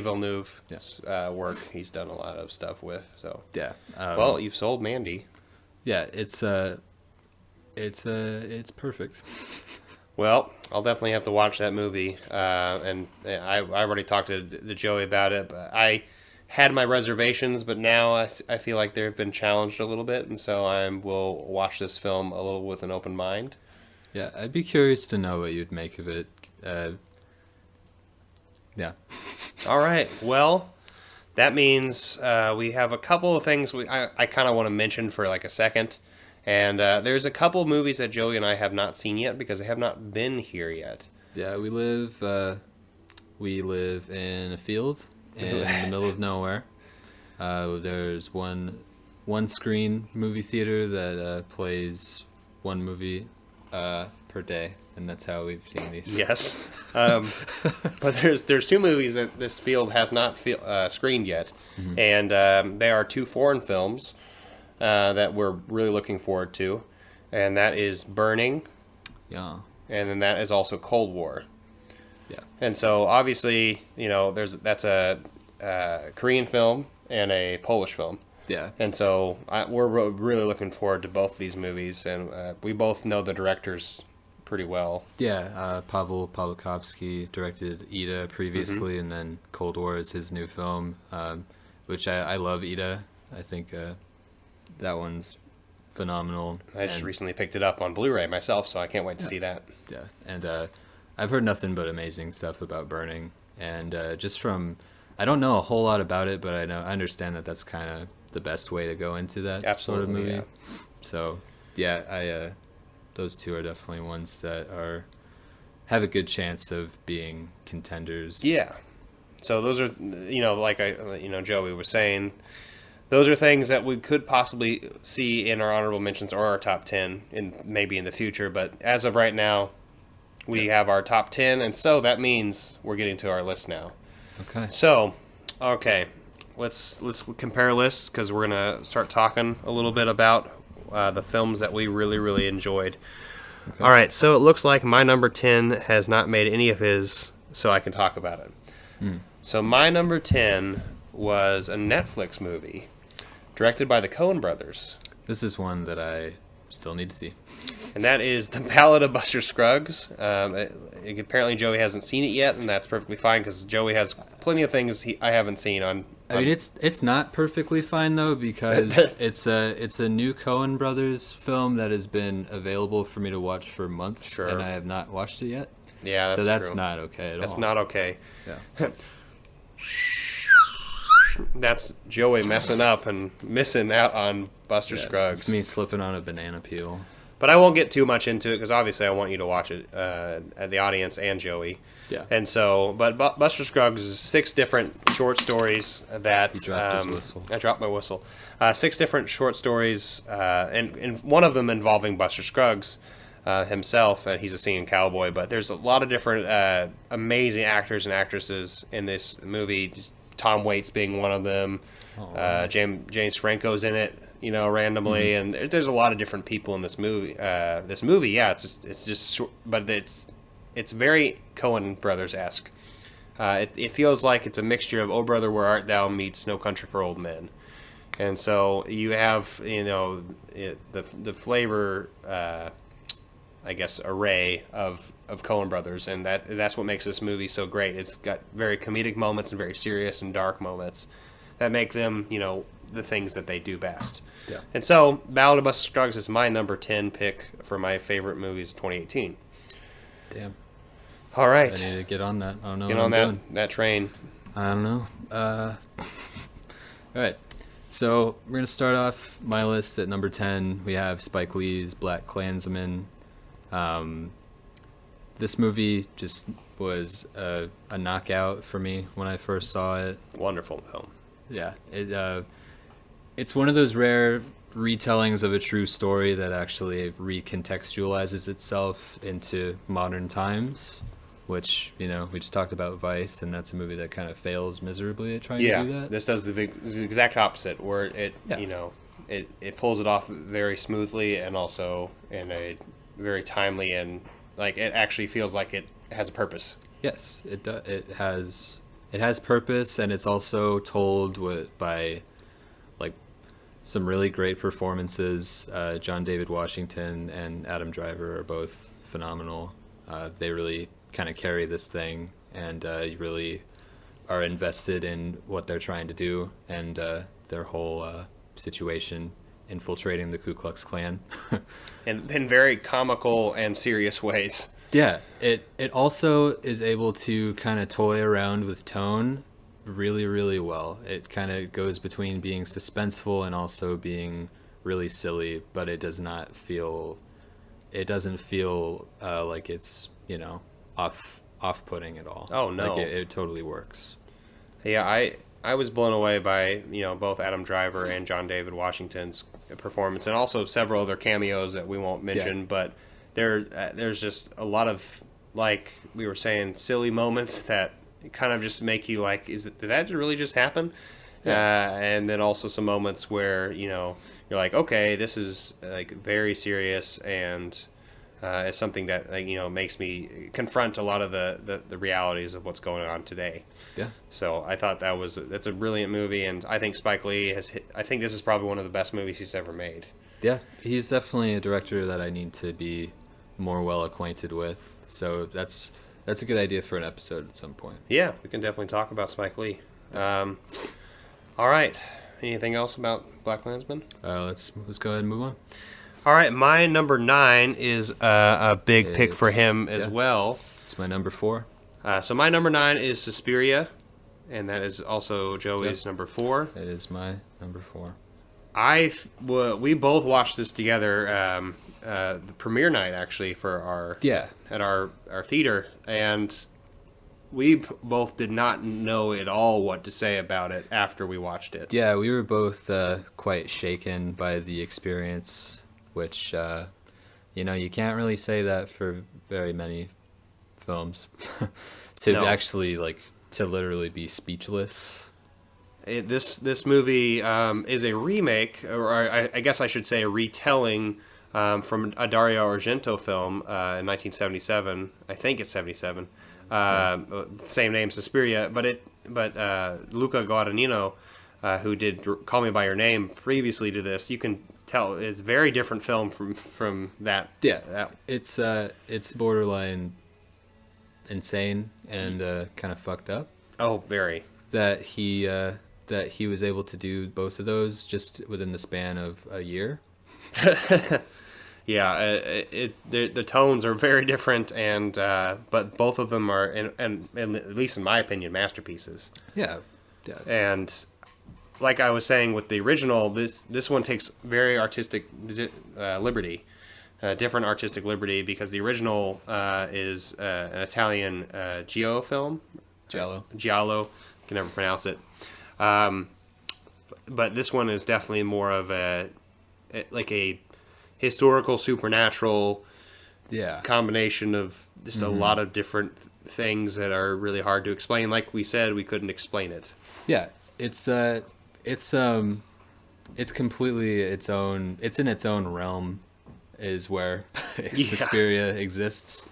Villeneuve. Yes. Work he's done a lot of stuff with. So Yeah. well, you've sold Mandy. Yeah, it's perfect. Well, I'll definitely have to watch that movie. And I already talked to Joey about it, but I had my reservations, but now I feel like they've been challenged a little bit, and so I will watch this film a little with an open mind. Yeah, I'd be curious to know what you'd make of it. Yeah. All right. Well, that means we have a couple of things I kind of want to mention for like a second. And there's a couple of movies that Joey and I have not seen yet because they have not been here yet. Yeah, we live in a field in the middle of nowhere. There's one screen movie theater that plays one movie per day, and that's how we've seen these. Yes, but there's two movies that this field has not screened yet, and they are two foreign films that we're really looking forward to, and that is Burning, Yeah. and then that is also Cold War. Yeah. And so obviously, that's a Korean film and a Polish film. Yeah. And so we're really looking forward to both of these movies, and we both know the directors pretty well. Yeah, Pavel Pawlikowski directed Ida previously, and then Cold War is his new film, which I love Ida. I think that one's phenomenal. I just recently picked it up on Blu-ray myself, so I can't wait to see that. Yeah, and I've heard nothing but amazing stuff about Burning, and I don't know a whole lot about it, but I understand that that's kind of the best way to go into that sort of movie. Yeah. So yeah, those two are definitely ones that have a good chance of being contenders. Yeah. So those are, like Joey was saying, those are things that we could possibly see in our honorable mentions or our top 10 maybe in the future. But as of right now, we have our top 10, and so that means we're getting to our list now. Okay. So, let's compare lists because we're gonna start talking a little bit about the films that we really, really enjoyed. Okay. All right, so it looks like my number 10 has not made any of his, so I can talk about it. So my number 10 was a Netflix movie directed by the Coen brothers. This is one that I still need to see. And that is The Ballad of Buster Scruggs. Apparently Joey hasn't seen it yet, and that's perfectly fine because Joey has plenty of things I haven't seen on. I mean, it's not perfectly fine though, because it's a new Coen brothers film that has been available for me to watch for months, Sure. And I have not watched it yet. Yeah, that's so that's true. not okay at all. That's not okay. Yeah. That's Joey messing up and missing out on Buster Scruggs. It's me slipping on a banana peel. But I won't get too much into it because obviously I want you to watch it, the audience and Joey. Yeah. And so, but Buster Scruggs is 6 different short stories that... He dropped his whistle. I dropped my whistle. 6 different short stories, and one of them involving Buster Scruggs himself. He's a singing cowboy, but there's a lot of different amazing actors and actresses in this movie. Tom Waits being one of them. James Franco's in it, randomly, and there's a lot of different people in this movie. But it's very Coen Brothers-esque. It feels like it's a mixture of Oh Brother, Where Art Thou meets No Country for Old Men. And so you have, the flavor, I guess, array of Coen Brothers, and that's what makes this movie so great. It's got very comedic moments and very serious and dark moments that make them, the things that they do best. Yeah. And so Ballad of Buster Scruggs is my number 10 pick for my favorite movies of 2018. Damn. All right. I need to get on that. I don't know. Get on that train. I don't know. All right. So we're gonna start off my list at number 10. We have Spike Lee's Black Klansman. This movie just was a knockout for me when I first saw it. Wonderful film. Yeah. It's one of those rare retellings of a true story that actually recontextualizes itself into modern times, which, we just talked about Vice, and that's a movie that kind of fails miserably at trying to do that. This does the exact opposite, where it pulls it off very smoothly and also in a very timely, and it actually feels like it has a purpose. Yes, it has purpose, and it's also told by some really great performances. John David Washington and Adam Driver are both phenomenal. They really kind of carry this thing, and you really are invested in what they're trying to do, and their whole situation infiltrating the Ku Klux Klan. in very comical and serious ways. Yeah, it also is able to kind of toy around with tone really, really well. It kind of goes between being suspenseful and also being really silly, but it doesn't feel like it's, off-putting at all. Oh, no. It totally works. Yeah, I was blown away by, both Adam Driver and John David Washington's performance, and also several other cameos that we won't mention, but there's just a lot of, like we were saying, silly moments that kind of just make you did that really just happen? Yeah. And then also some moments where, you're like, okay, this is very serious, and it's something that makes me confront a lot of the realities of what's going on today. Yeah. So I thought that's a brilliant movie, and I think Spike Lee I think this is probably one of the best movies he's ever made. Yeah, he's definitely a director that I need to be more well acquainted with. So that's a good idea for an episode at some point. Yeah, we can definitely talk about Spike Lee. All right. Anything else about Black Klansman? Let's go ahead and move on. All right, my number 9 is a big pick for him as well. It's my number 4. So my number 9 is Suspiria, and that is also Joey's number 4. It is my number 4. We both watched this together, the premiere night actually for at our theater, and we both did not know at all what to say about it after we watched it. Yeah, we were both quite shaken by the experience, which you can't really say that for very many films. Actually to literally be speechless. This movie is a remake, or I guess I should say a retelling from a Dario Argento film in 1977. I think it's 77. Same name, Suspiria, but Luca Guadagnino, who did Call Me by Your Name previously to this, you can tell it's a very different film from that. Yeah, it's borderline insane and kind of fucked up. Oh, very. That he was able to do both of those just within the span of a year. Yeah, the tones are very different, and but both of them are, and at least in my opinion, masterpieces. Yeah. And like I was saying with the original, this one takes very artistic liberty different artistic liberty because the original is an Italian Gio film. Giallo. Can never pronounce it. But this one is definitely more of a historical supernatural combination of just a lot of different things that are really hard to explain. Like we said, we couldn't explain it. Yeah, it's completely its own. It's in its own realm, is where Suspiria exists.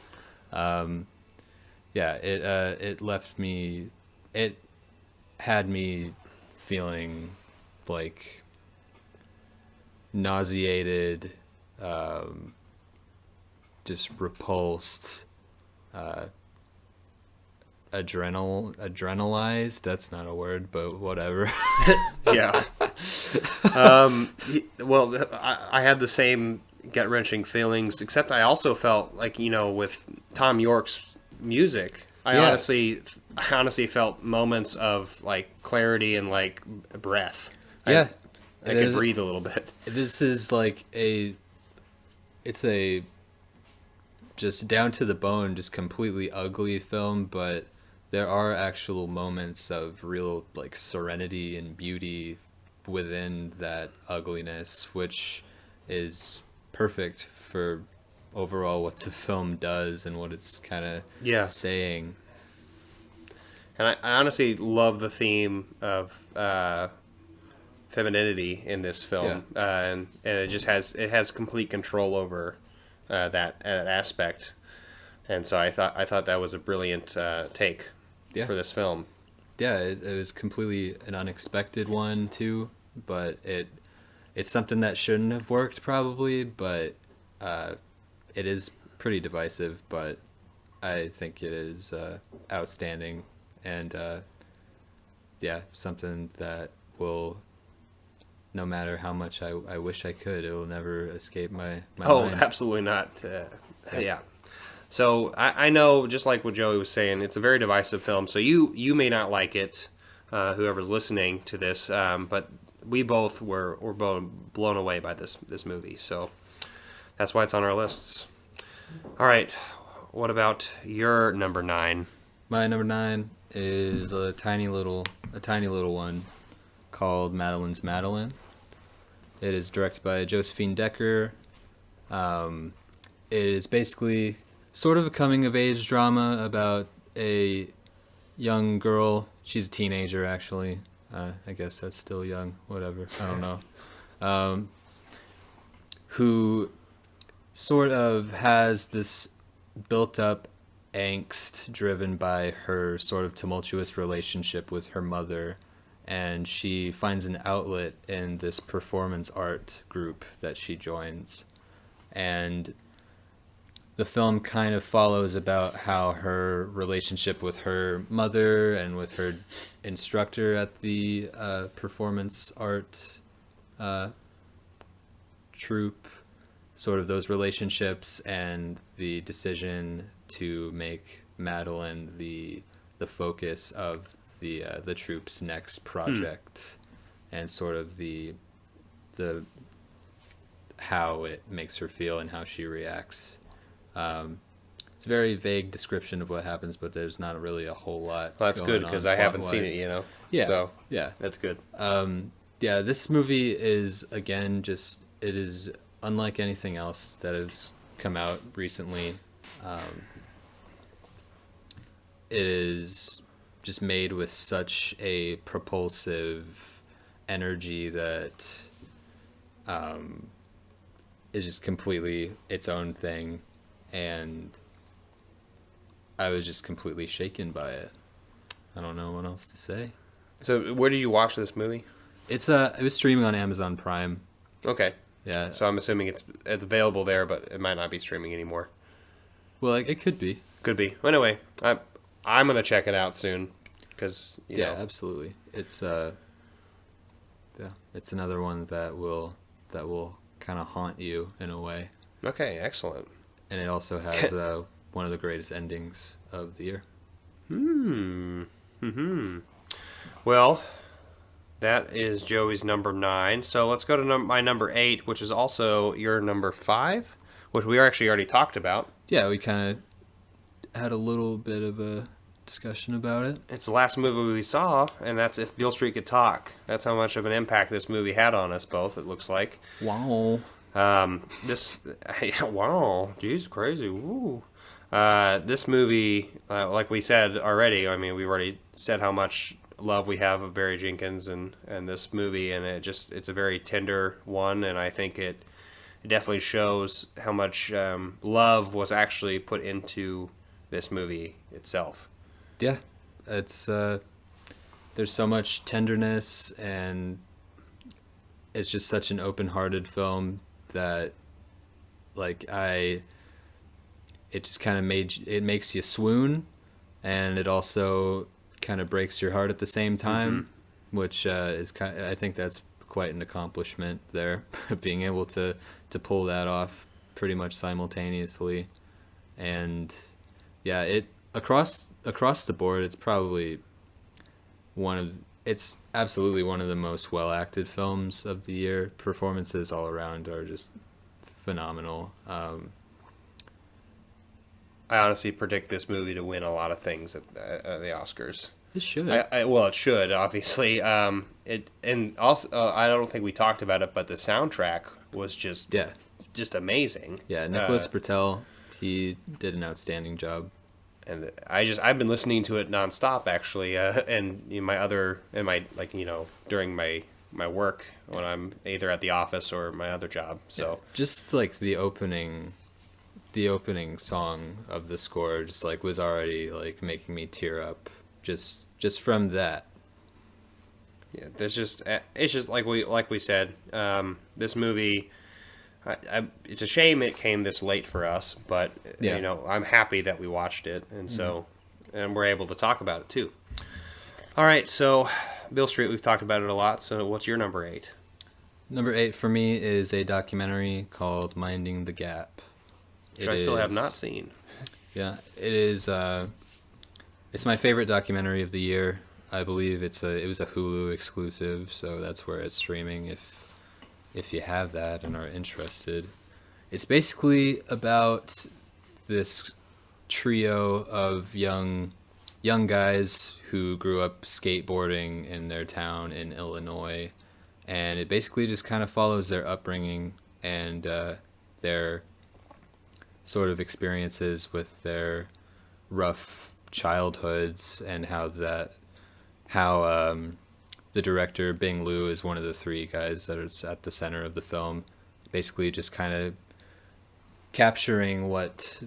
It left me. It had me feeling like nauseated, just repulsed, adrenalized. That's not a word, but whatever. Yeah. Well, I had the same gut-wrenching feelings, except I also felt like, with Tom York's music, I honestly felt moments of like clarity and like breath. Yeah. I could breathe a little bit. This is like it's a just down to the bone, just completely ugly film, but there are actual moments of real like serenity and beauty within that ugliness, which is perfect for overall what the film does and what it's kind of saying. And I honestly love the theme of femininity in this film, and it just has complete control over that aspect. And so I thought that was a brilliant take for this film. Yeah, it was completely an unexpected one too, but it's something that shouldn't have worked probably, but it is pretty divisive, but I think it is outstanding and something that will, no matter how much I wish I could, it will never escape my mind. Absolutely not. Yeah. So I know, just like what Joey was saying, it's a very divisive film. So you may not like it, whoever's listening to this, but we both were blown away by this movie. So that's why it's on our lists. All right. What about your number 9? My number 9 is a tiny little one called Madeline's Madeline. It is directed by Josephine Decker. It is basically sort of a coming-of-age drama about a young girl. She's a teenager, actually. I guess that's still young. Whatever. I don't know. Who sort of has this built-up angst driven by her sort of tumultuous relationship with her mother, and she finds an outlet in this performance art group that she joins. And the film kind of follows about how her relationship with her mother and with her instructor at the performance art troupe, sort of those relationships, and the decision to make Madeline the focus of the troupe's next project, and sort of the how it makes her feel and how she reacts. It's a very vague description of what happens, but there's not really a whole lot. Well, that's good because I haven't seen it, Yeah. So yeah, that's good. This movie is, again, it is unlike anything else that has come out recently. It is just made with such a propulsive energy that is just completely its own thing, and I was just completely shaken by it. I don't know what else to say. So where did you watch this movie? It was streaming on Amazon Prime. Okay. Yeah. So I'm assuming it's available there, but it might not be streaming anymore. Well, it could be. Could be. Well, anyway, I'm gonna check it out soon, because you know. Absolutely. It's it's another one that will kind of haunt you in a way. Okay, excellent. And it also has one of the greatest endings of the year. Well, that is Joey's number 9. So let's go to my number 8, which is also your number 5, which we actually already talked about. Yeah, we kind of had a little bit of a discussion about it. It's the last movie we saw, and that's If Beale Street Could Talk. That's how much of an impact this movie had on us both, it looks like. Wow. Wow, geez, crazy, woo. This movie, like we said already, I mean, we've already said how much love we have of Barry Jenkins and this movie, and it's a very tender one, and I think it definitely shows how much love was actually put into this movie itself. Yeah, it's there's so much tenderness, and it's just such an open-hearted film that, like, it just kind of makes you swoon, and it also kind of breaks your heart at the same time, which is I think that's quite an accomplishment there, being able to pull that off pretty much simultaneously. And yeah, it across the board, it's probably it's absolutely one of the most well acted films of the year. Performances all around are just phenomenal. I honestly predict this movie to win a lot of things at the Oscars. It should. Well, it should, obviously. And also, I don't think we talked about it, but the soundtrack was just amazing. Yeah, Nicholas Britell, he did an outstanding job. And I've been listening to it nonstop, actually, and during my work when I'm either at the office or my other job. So just like the opening song of the score, just like was already like making me tear up just from that. Yeah, it's just like we said. This movie, it's a shame it came this late for us, but I'm happy that we watched it, and and we're able to talk about it too. All right, so Beale Street, we've talked about it a lot. So what's your number 8? Number 8 for me is a documentary called Minding the Gap. Which I still have not seen. Yeah, it is. It's my favorite documentary of the year. I believe it was a Hulu exclusive, so that's where it's streaming if you have that and are interested. It's basically about this trio of young guys who grew up skateboarding in their town in Illinois, and it basically just kind of follows their upbringing and their sort of experiences with their rough childhoods, and how the director Bing Liu is one of the 3 guys that is at the center of the film, basically just kind of capturing what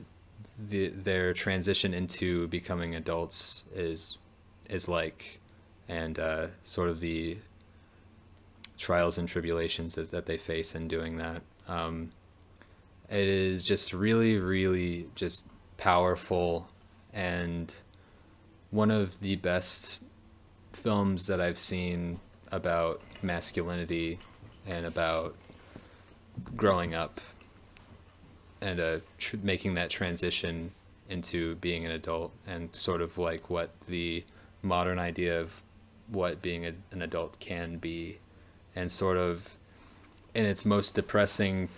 their transition into becoming adults is like, and sort of the trials and tribulations that they face in doing that. It is just really, really just powerful, and one of the best films that I've seen about masculinity and about growing up and making that transition into being an adult, and sort of like what the modern idea of what being an adult can be, and sort of in its most depressing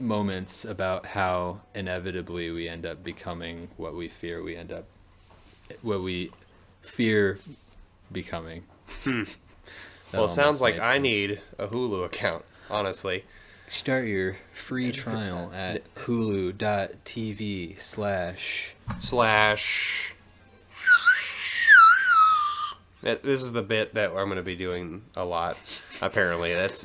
moments about how inevitably we end up becoming what we fear becoming. Well, it sounds like I need a Hulu account, honestly. Start your free trial at hulu.tv/. This is the bit that I'm going to be doing a lot, apparently. It's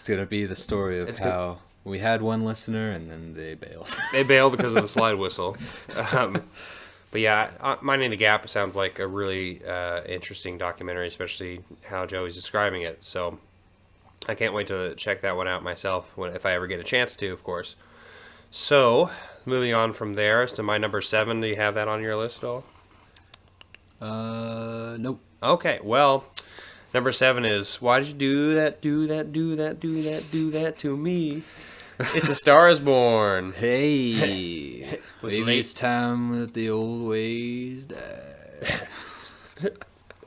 going to be the story of how we had one listener and then they bailed. They bailed because of the slide whistle. But yeah, Minding the Gap sounds like a really interesting documentary, especially how Joey's describing it. So I can't wait to check that one out myself, if I ever get a chance to, of course. So, moving on from there to my number 7. Do you have that on your list at all? Nope. Okay, well, number 7 is, why did you do that to me? It's A Star Is Born. Hey, maybe it's time that the old ways die.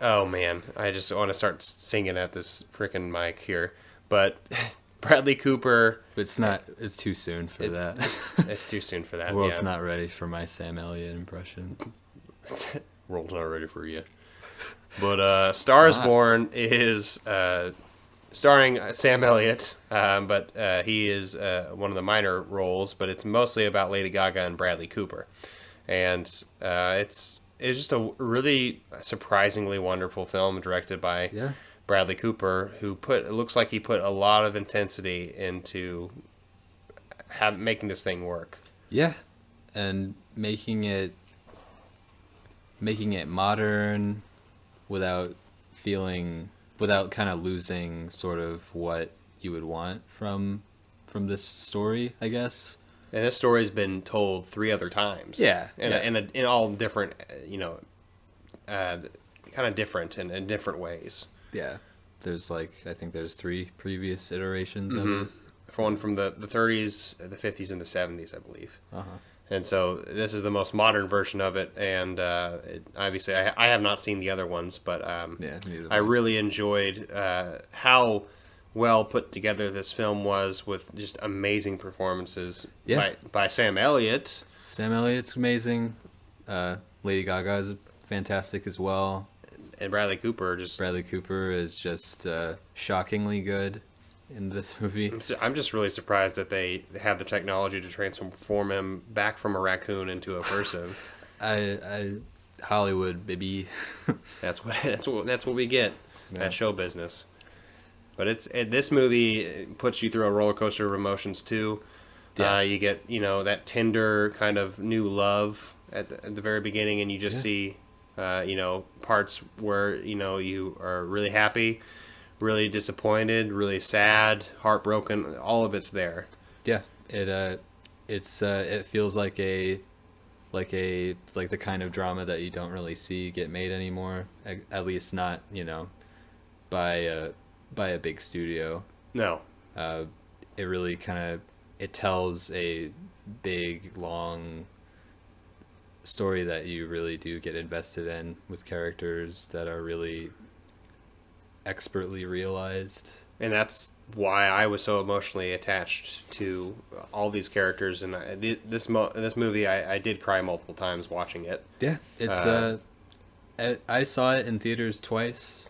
Oh man, I just want to start singing at this freaking mic here. But Bradley Cooper. It's not. It's too soon for that. It's too soon for that. The world's not ready for my Sam Elliott impression. World's not ready for you. But Star is Born is starring Sam Elliott, but he is one of the minor roles. But it's mostly about Lady Gaga and Bradley Cooper, and it's just a really surprisingly wonderful film directed by Bradley Cooper, who it looks like he put a lot of intensity into making this thing work. Yeah, and making it modern without kind of losing sort of what you would want from this story, I guess. And this story's been told 3 other times. Yeah, in all different, kind of different in different ways. Yeah, there's I think there's 3 previous iterations of it. One from the 30s, the 50s, and the 70s, I believe. Uh-huh. And so this is the most modern version of it, and obviously I have not seen the other ones, but I really enjoyed how well put together this film was, with just amazing performances by Sam Elliott. Sam Elliott's amazing. Lady Gaga is fantastic as well. And Bradley Cooper is just shockingly good in this movie. I'm just really surprised that they have the technology to transform him back from a raccoon into a person. I Hollywood, baby. That's what we get. That show business. But this movie puts you through a roller coaster of emotions too. Yeah. You get that tender kind of new love at the very beginning, and you just see parts where you are really happy, really disappointed, really sad, heartbroken. All of it's there. Yeah, it feels like the kind of drama that you don't really see get made anymore. At least not by a big studio. No. It really it tells a big, long story that you really do get invested in, with characters that are really expertly realized. And that's why I was so emotionally attached to all these characters. And this movie, I did cry multiple times watching it. Yeah, it's I saw it in theaters twice,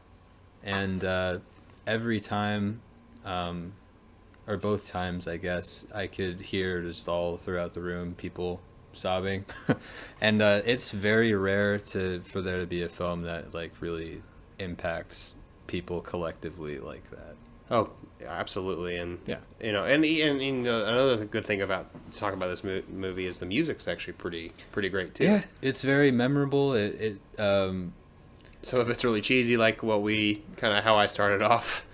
and every time, or both times, I guess, I could hear just all throughout the room people sobbing. And it's very rare for there to be a film that really impacts people collectively like that. Oh, absolutely. And another good thing about talking about this movie is the music's actually pretty great too. Yeah, it's very memorable. Some of it's really cheesy, like how I started off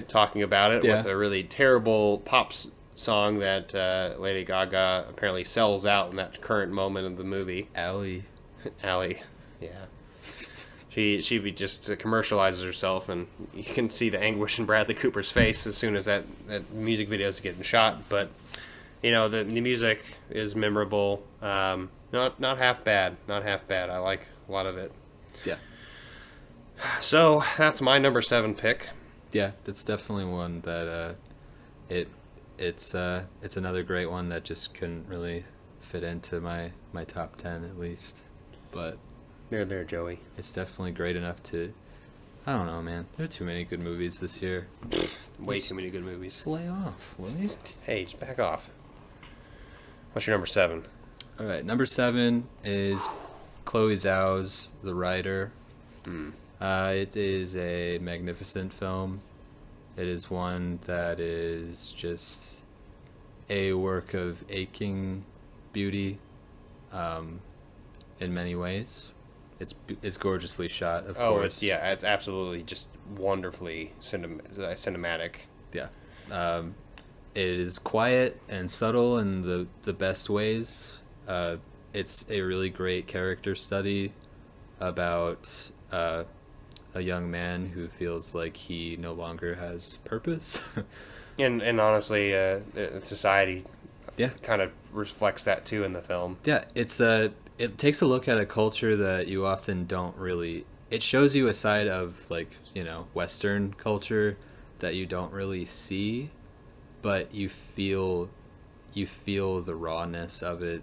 talking about it, with a really terrible pop song that Lady Gaga apparently sells out in that current moment of the movie. Allie, yeah. She just commercializes herself, and you can see the anguish in Bradley Cooper's face as soon as that music video is getting shot. But the music is memorable. Not half bad. I like a lot of it. Yeah. So that's my number 7 pick. Yeah, that's definitely one that it's another great one that just couldn't really fit into my top 10 at least, but. There, Joey. It's definitely great enough to... I don't know, man. There are too many good movies this year. Way too many good movies. Just lay off, will you? Hey, just back off. What's your number 7? All right, number 7 is Chloe Zhao's The Rider. It is a magnificent film. It is one that is just a work of aching beauty in many ways. It's gorgeously shot, of course. It's absolutely just wonderfully cinematic. Yeah. It is quiet and subtle in the best ways. It's a really great character study about a young man who feels like he no longer has purpose. and honestly, society kind of reflects that too in the film. Yeah, it takes a look at a culture that you often don't really... It shows you a side of, Western culture that you don't really see but you feel the rawness of it,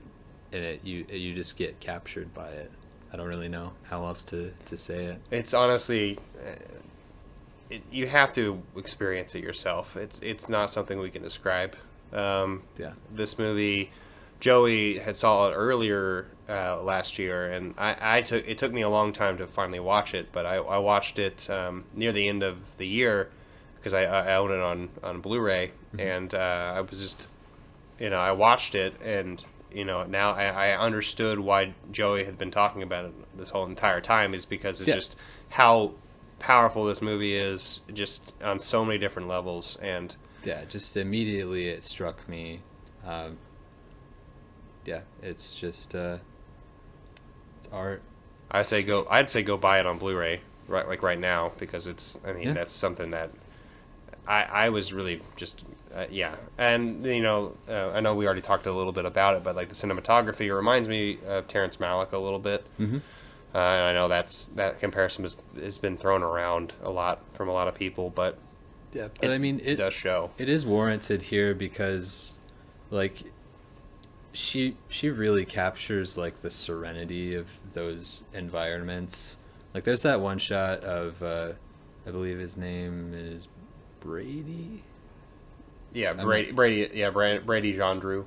and you just get captured by it. I don't really know how else to say it. It's honestly, you have to experience it yourself. It's not something we can describe. This movie, Joey had saw it earlier last year, and it took me a long time to finally watch it, but I watched it near the end of the year because I own it on Blu-ray, and I was just, I watched it, and now I understood why Joey had been talking about it this whole entire time, is because it's just how powerful this movie is, just on so many different levels. And just immediately it struck me. It's just it's art. I'd say go buy it on Blu-ray right now, because that's something that I was really just and I know we already talked a little bit about it, but like the cinematography, it reminds me of Terrence Malick a little bit. And I know that comparison has been thrown around a lot from a lot of people, but it does show. It is warranted here because, like, she really captures like the serenity of those environments. Like, there's that one shot of I believe his name is Brady. Yeah, Brady. Yeah, Brady Gendreau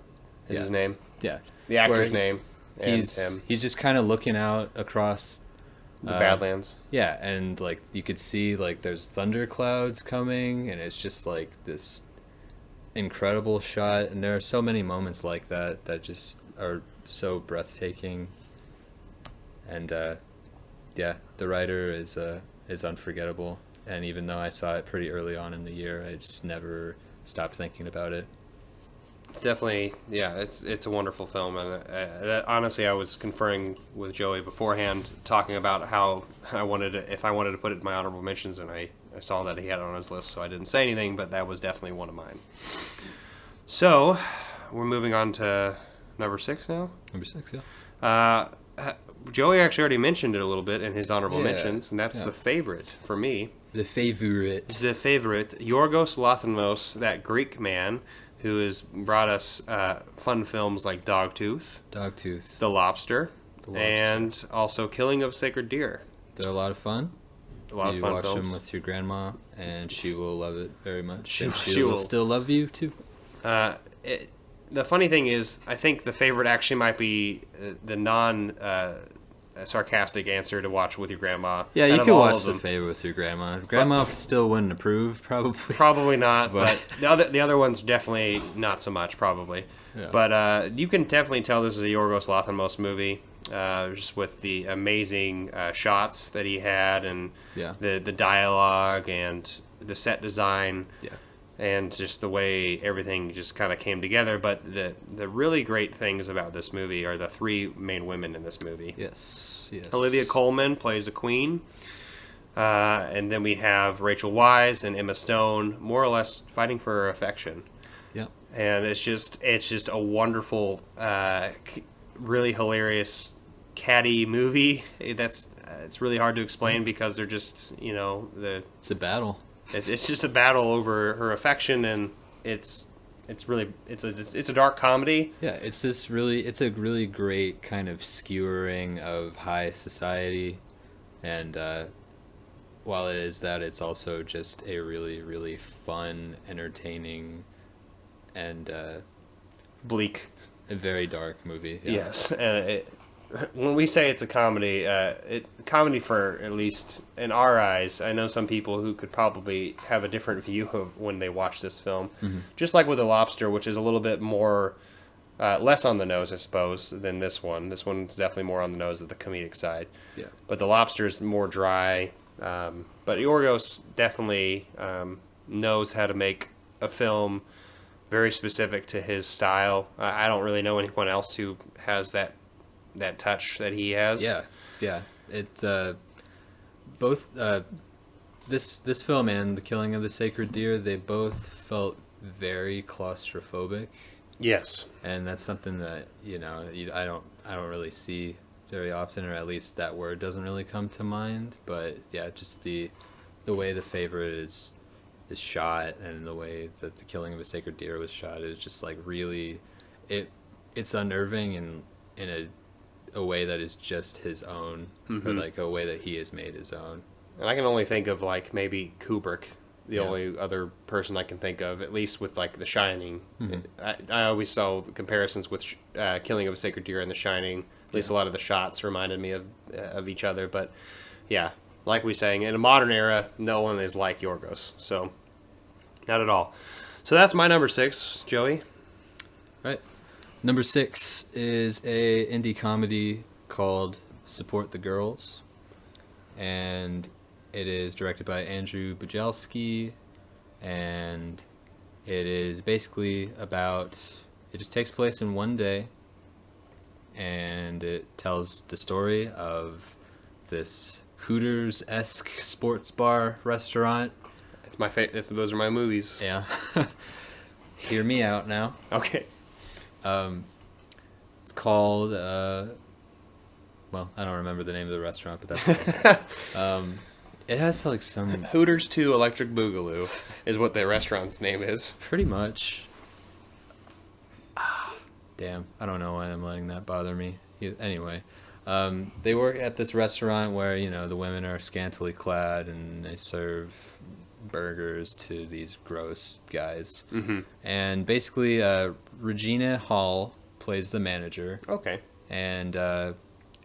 is his name. Yeah, the actor's name. He's just kind of looking out across the Badlands. Yeah, and like you could see like there's thunder clouds coming, and it's just like this incredible shot. And there are so many moments like that just are so breathtaking. And the writer is unforgettable. And even though I saw it pretty early on in the year, I just never stopped thinking about it. Definitely, it's a wonderful film, and honestly, I was conferring with Joey beforehand, talking about how if I wanted to put it in my honorable mentions, and I saw that he had it on his list, so I didn't say anything, but that was definitely one of mine. So, we're moving on to number 6 now. Number 6, yeah. Joey actually already mentioned it a little bit in his honorable mentions, and that's The Favorite for me. The Favorite, Yorgos Lanthimos, that Greek man who has brought us fun films like Dogtooth, The Lobster, and also Killing of Sacred Deer. They're a lot of fun. A lot of fun films. You watch them with your grandma, and she will love it very much. She will still love you too. The funny thing is, I think The Favorite actually might be the non sarcastic answer to watch with your grandma. Yeah, you could watch The Favorite with your grandma. Grandma still wouldn't approve, probably. Probably not, but the other ones definitely not so much, probably. Yeah. But you can definitely tell this is a Yorgos Lanthimos movie, just with the amazing shots that he had, and the dialogue and the set design. Yeah. And just the way everything just kind of came together. But the really great things about this movie are the 3 main women in this movie. Yes. Olivia Colman plays a queen. And then we have Rachel Weisz and Emma Stone, more or less fighting for her affection. Yeah. And it's just a wonderful, really hilarious, catty movie. It's really hard to explain because they're just, it's a battle. It's just a battle over her affection, and it's a dark comedy. Yeah, it's a really great kind of skewering of high society, and while it is that, it's also just a really, really fun, entertaining, and bleak, a very dark movie. Yeah. Yes, and when we say it's a comedy, comedy for, at least in our eyes, I know some people who could probably have a different view of when they watch this film. Mm-hmm. Just like with The Lobster, which is a little bit more, less on the nose, I suppose, than this one. This one's definitely more on the nose of the comedic side. Yeah. But The Lobster is more dry. But Yorgos definitely knows how to make a film very specific to his style. I don't really know anyone else who has that touch that he has. Yeah. It both this film and The Killing of the Sacred Deer, they both felt very claustrophobic. Yes. And that's something that I don't really see very often, or at least that word doesn't really come to mind. But yeah, just the way The Favorite is shot and the way that the killing of a sacred deer was shot is just like really, it's unnerving in a way that is just his own, or like a way that he has made his own. And I can only think of like maybe Kubrick, the Yeah. only other person I can think of, at least with like The Shining. I always saw the comparisons with Killing of a Sacred Deer and The Shining. At least a lot of the shots reminded me of each other. But yeah, like we saying, in a modern era, no one is like Yorgos. So not at all. So that's my number 6, Joey. Right. Number 6 is a indie comedy called Support the Girls, and it is directed by Andrew Bujalski, and it is basically about, it just takes place in one day, and it tells the story of this Hooters-esque sports bar restaurant. It's my those are my movies. Yeah. Hear me out now. Okay. It's called, well, I don't remember the name of the restaurant, but that's it has like some... Hooters 2 Electric Boogaloo is what the restaurant's name is. Pretty much. Damn, I don't know why I'm letting that bother me. Anyway, they work at this restaurant where, you know, the women are scantily clad and they serve burgers to these gross guys. Mm-hmm. And basically, Regina Hall plays the manager. Okay. And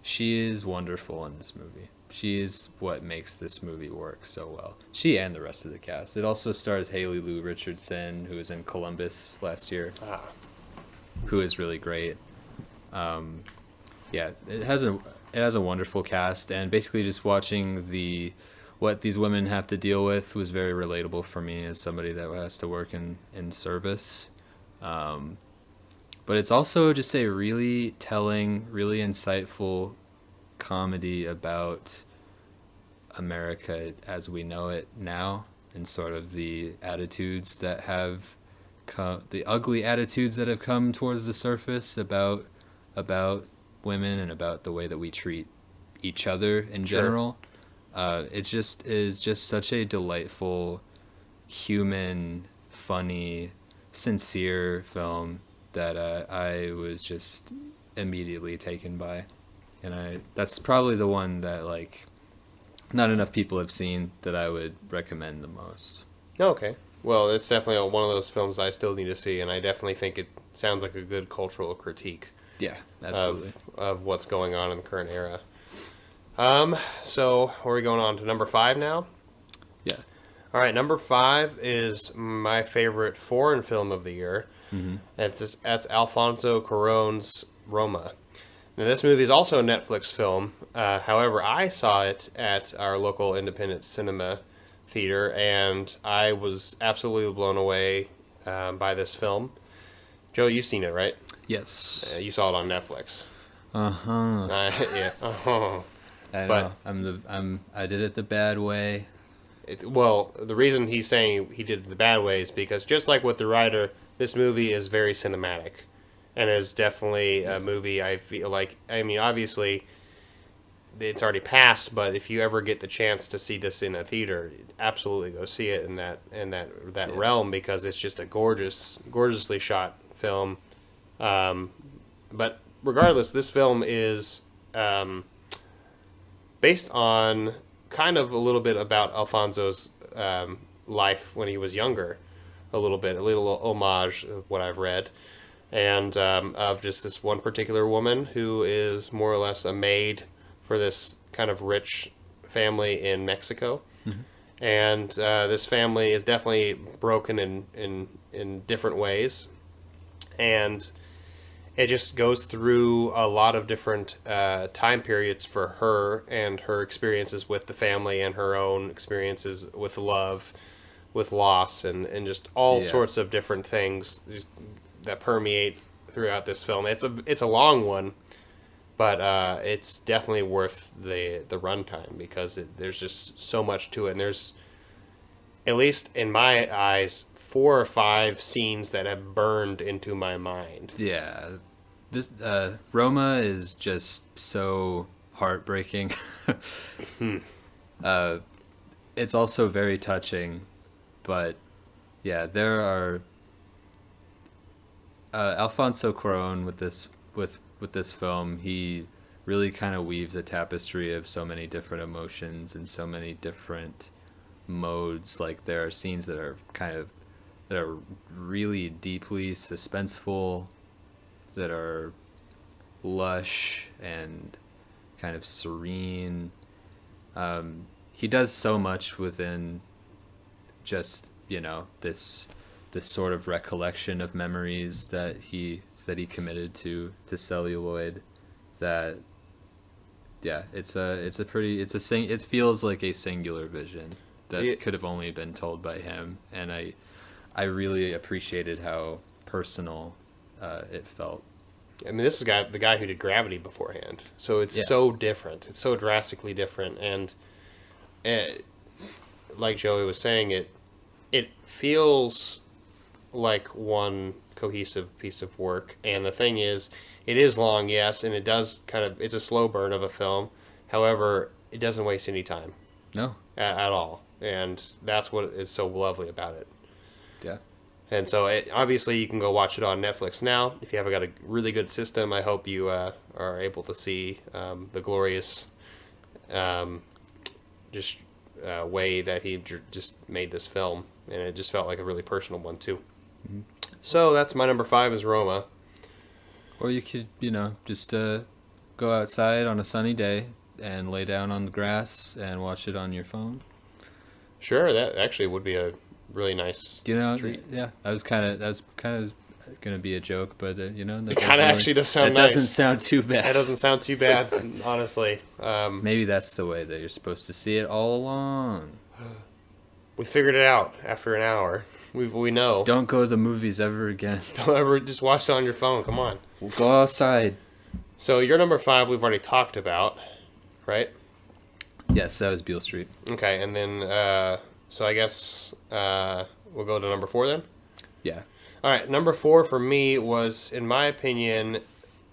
she is wonderful in this movie. She is what makes this movie work so well. She and the rest of the cast. It also stars Haley Lou Richardson, who was in Columbus last year, who is really great. Yeah, it has a wonderful cast, and basically just watching what these women have to deal with was very relatable for me as somebody that has to work in service. But it's also just a really telling, really insightful comedy about America as we know it now, and sort of the attitudes that have come, the ugly attitudes that have come towards the surface about women and about the way that we treat each other in general. It just is just such a delightful, human, funny, sincere film that I was just immediately taken by. And that's probably the one that, like, not enough people have seen that I would recommend the most. Okay. Well, it's definitely one of those films I still need to see, and I definitely think it sounds like a good cultural critique. Yeah, absolutely. Of what's going on in the current era. So, are we going on to number 5 now? Yeah. All right, number 5 is my favorite foreign film of the year. Mm-hmm. That's Alfonso Cuarón's Roma. Now, this movie is also a Netflix film. However, I saw it at our local independent cinema theater, and I was absolutely blown away by this film. Joe, you've seen it, right? Yes. You saw it on Netflix. Uh-huh. Yeah. Uh-huh. I know. I did it the bad way. Well, the reason he's saying he did it the bad way is because, just like with the writer, this movie is very cinematic. And is definitely a movie I feel like, I mean, obviously, it's already passed, but if you ever get the chance to see this in a theater, absolutely go see it in that realm, because it's just a gorgeously shot film. But regardless, this film is based on kind of a little bit about Alfonso's life when he was younger, a little homage of what I've read. And of just this one particular woman who is more or less a maid for this kind of rich family in Mexico. Mm-hmm. And this family is definitely broken in different ways. And it just goes through a lot of different time periods for her, and her experiences with the family and her own experiences with love, with loss, and just all sorts of different things that permeate throughout this film. It's a long one, but it's definitely worth the runtime, because there's just so much to it. And there's, at least in my eyes, 4 or 5 scenes that have burned into my mind. Yeah, this Roma is just so heartbreaking. It's also very touching, But yeah, there are Alfonso Cuarón with this film. He really kind of weaves a tapestry of so many different emotions and so many different modes. Like there are scenes that are really deeply suspenseful, that are lush and kind of serene. He does so much within just, this sort of recollection of memories that he committed to celluloid, that it feels like a singular vision that could have only been told by him, and I really appreciated how personal it felt. I mean, this is the guy who did Gravity beforehand, so it's so different. It's so drastically different, and like Joey was saying, it feels like one cohesive piece of work. And the thing is, it is long, yes, and it does it's a slow burn of a film. However, it doesn't waste any time. No. At all. And that's what is so lovely about it. Yeah. And so, obviously, you can go watch it on Netflix now. If you haven't got a really good system, I hope you are able to see the glorious way that he just made this film. And it just felt like a really personal one, too. Mm-hmm. So, that's my number 5 is Roma. Or you could, just go outside on a sunny day and lay down on the grass and watch it on your phone. Sure, that actually would be a really nice treat. Yeah, that was kind of going to be a joke, but that it kind of actually does sound nice. That doesn't sound too bad. That doesn't sound too bad, honestly. Maybe that's the way that you're supposed to see it all along. We figured it out after an hour. We know. Don't go to the movies ever again. Don't ever just watch it on your phone. Come on. We'll go outside. So your number 5 we've already talked about, right? Yes, that was Beale Street. Okay, and then so I guess we'll go to number 4 then? Yeah. All right, number 4 for me was, in my opinion,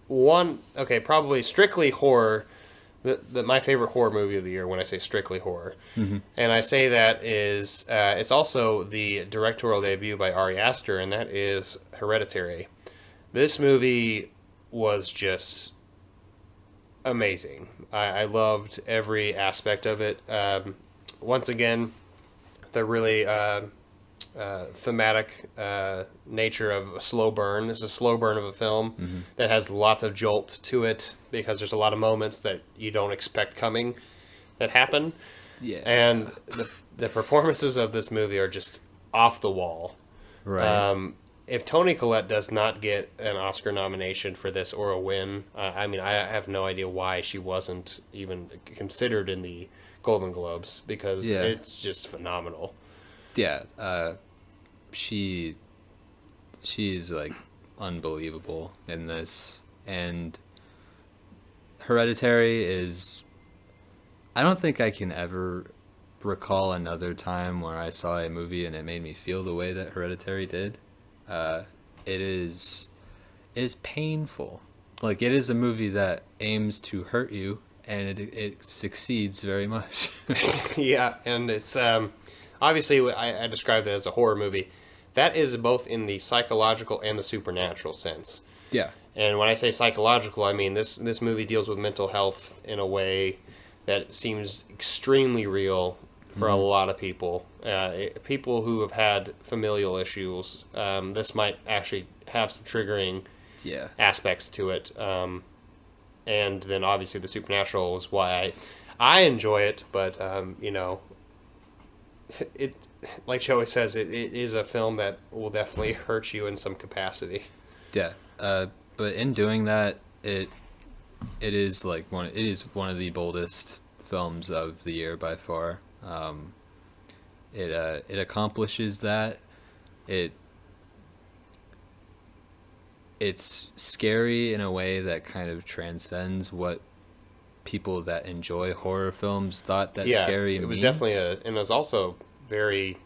probably strictly horror. My favorite horror movie of the year when I say strictly horror. Mm-hmm. And I say that is, it's also the directorial debut by Ari Aster, and that is Hereditary. This movie was just amazing. I loved every aspect of it. Once again, the really thematic nature of a slow burn. It's a slow burn of a film that has lots of jolt to it because there's a lot of moments that you don't expect coming that happen. Yeah. And the performances of this movie are just off the wall. Right. If Toni Collette does not get an Oscar nomination for this or a win, I have no idea why she wasn't even considered in the Golden Globes, because it's just phenomenal. Yeah, she's like unbelievable in this, and Hereditary is, I don't think I can ever recall another time where I saw a movie and it made me feel the way that Hereditary did. It is painful. Like, it is a movie that aims to hurt you, and it succeeds very much. Yeah, and it's obviously I described it as a horror movie. That is both in the psychological and the supernatural sense. Yeah. And when I say psychological, I mean this movie deals with mental health in a way that seems extremely real for a lot of people. People who have had familial issues, this might actually have some triggering aspects to it. And then obviously the supernatural is why I enjoy it, but it, like Joey says, it is a film that will definitely hurt you in some capacity. Yeah, but in doing that, it is one of the boldest films of the year by far. It accomplishes that. It's scary in a way that kind of transcends what people that enjoy horror films thought that scary means. It was definitely and it was also very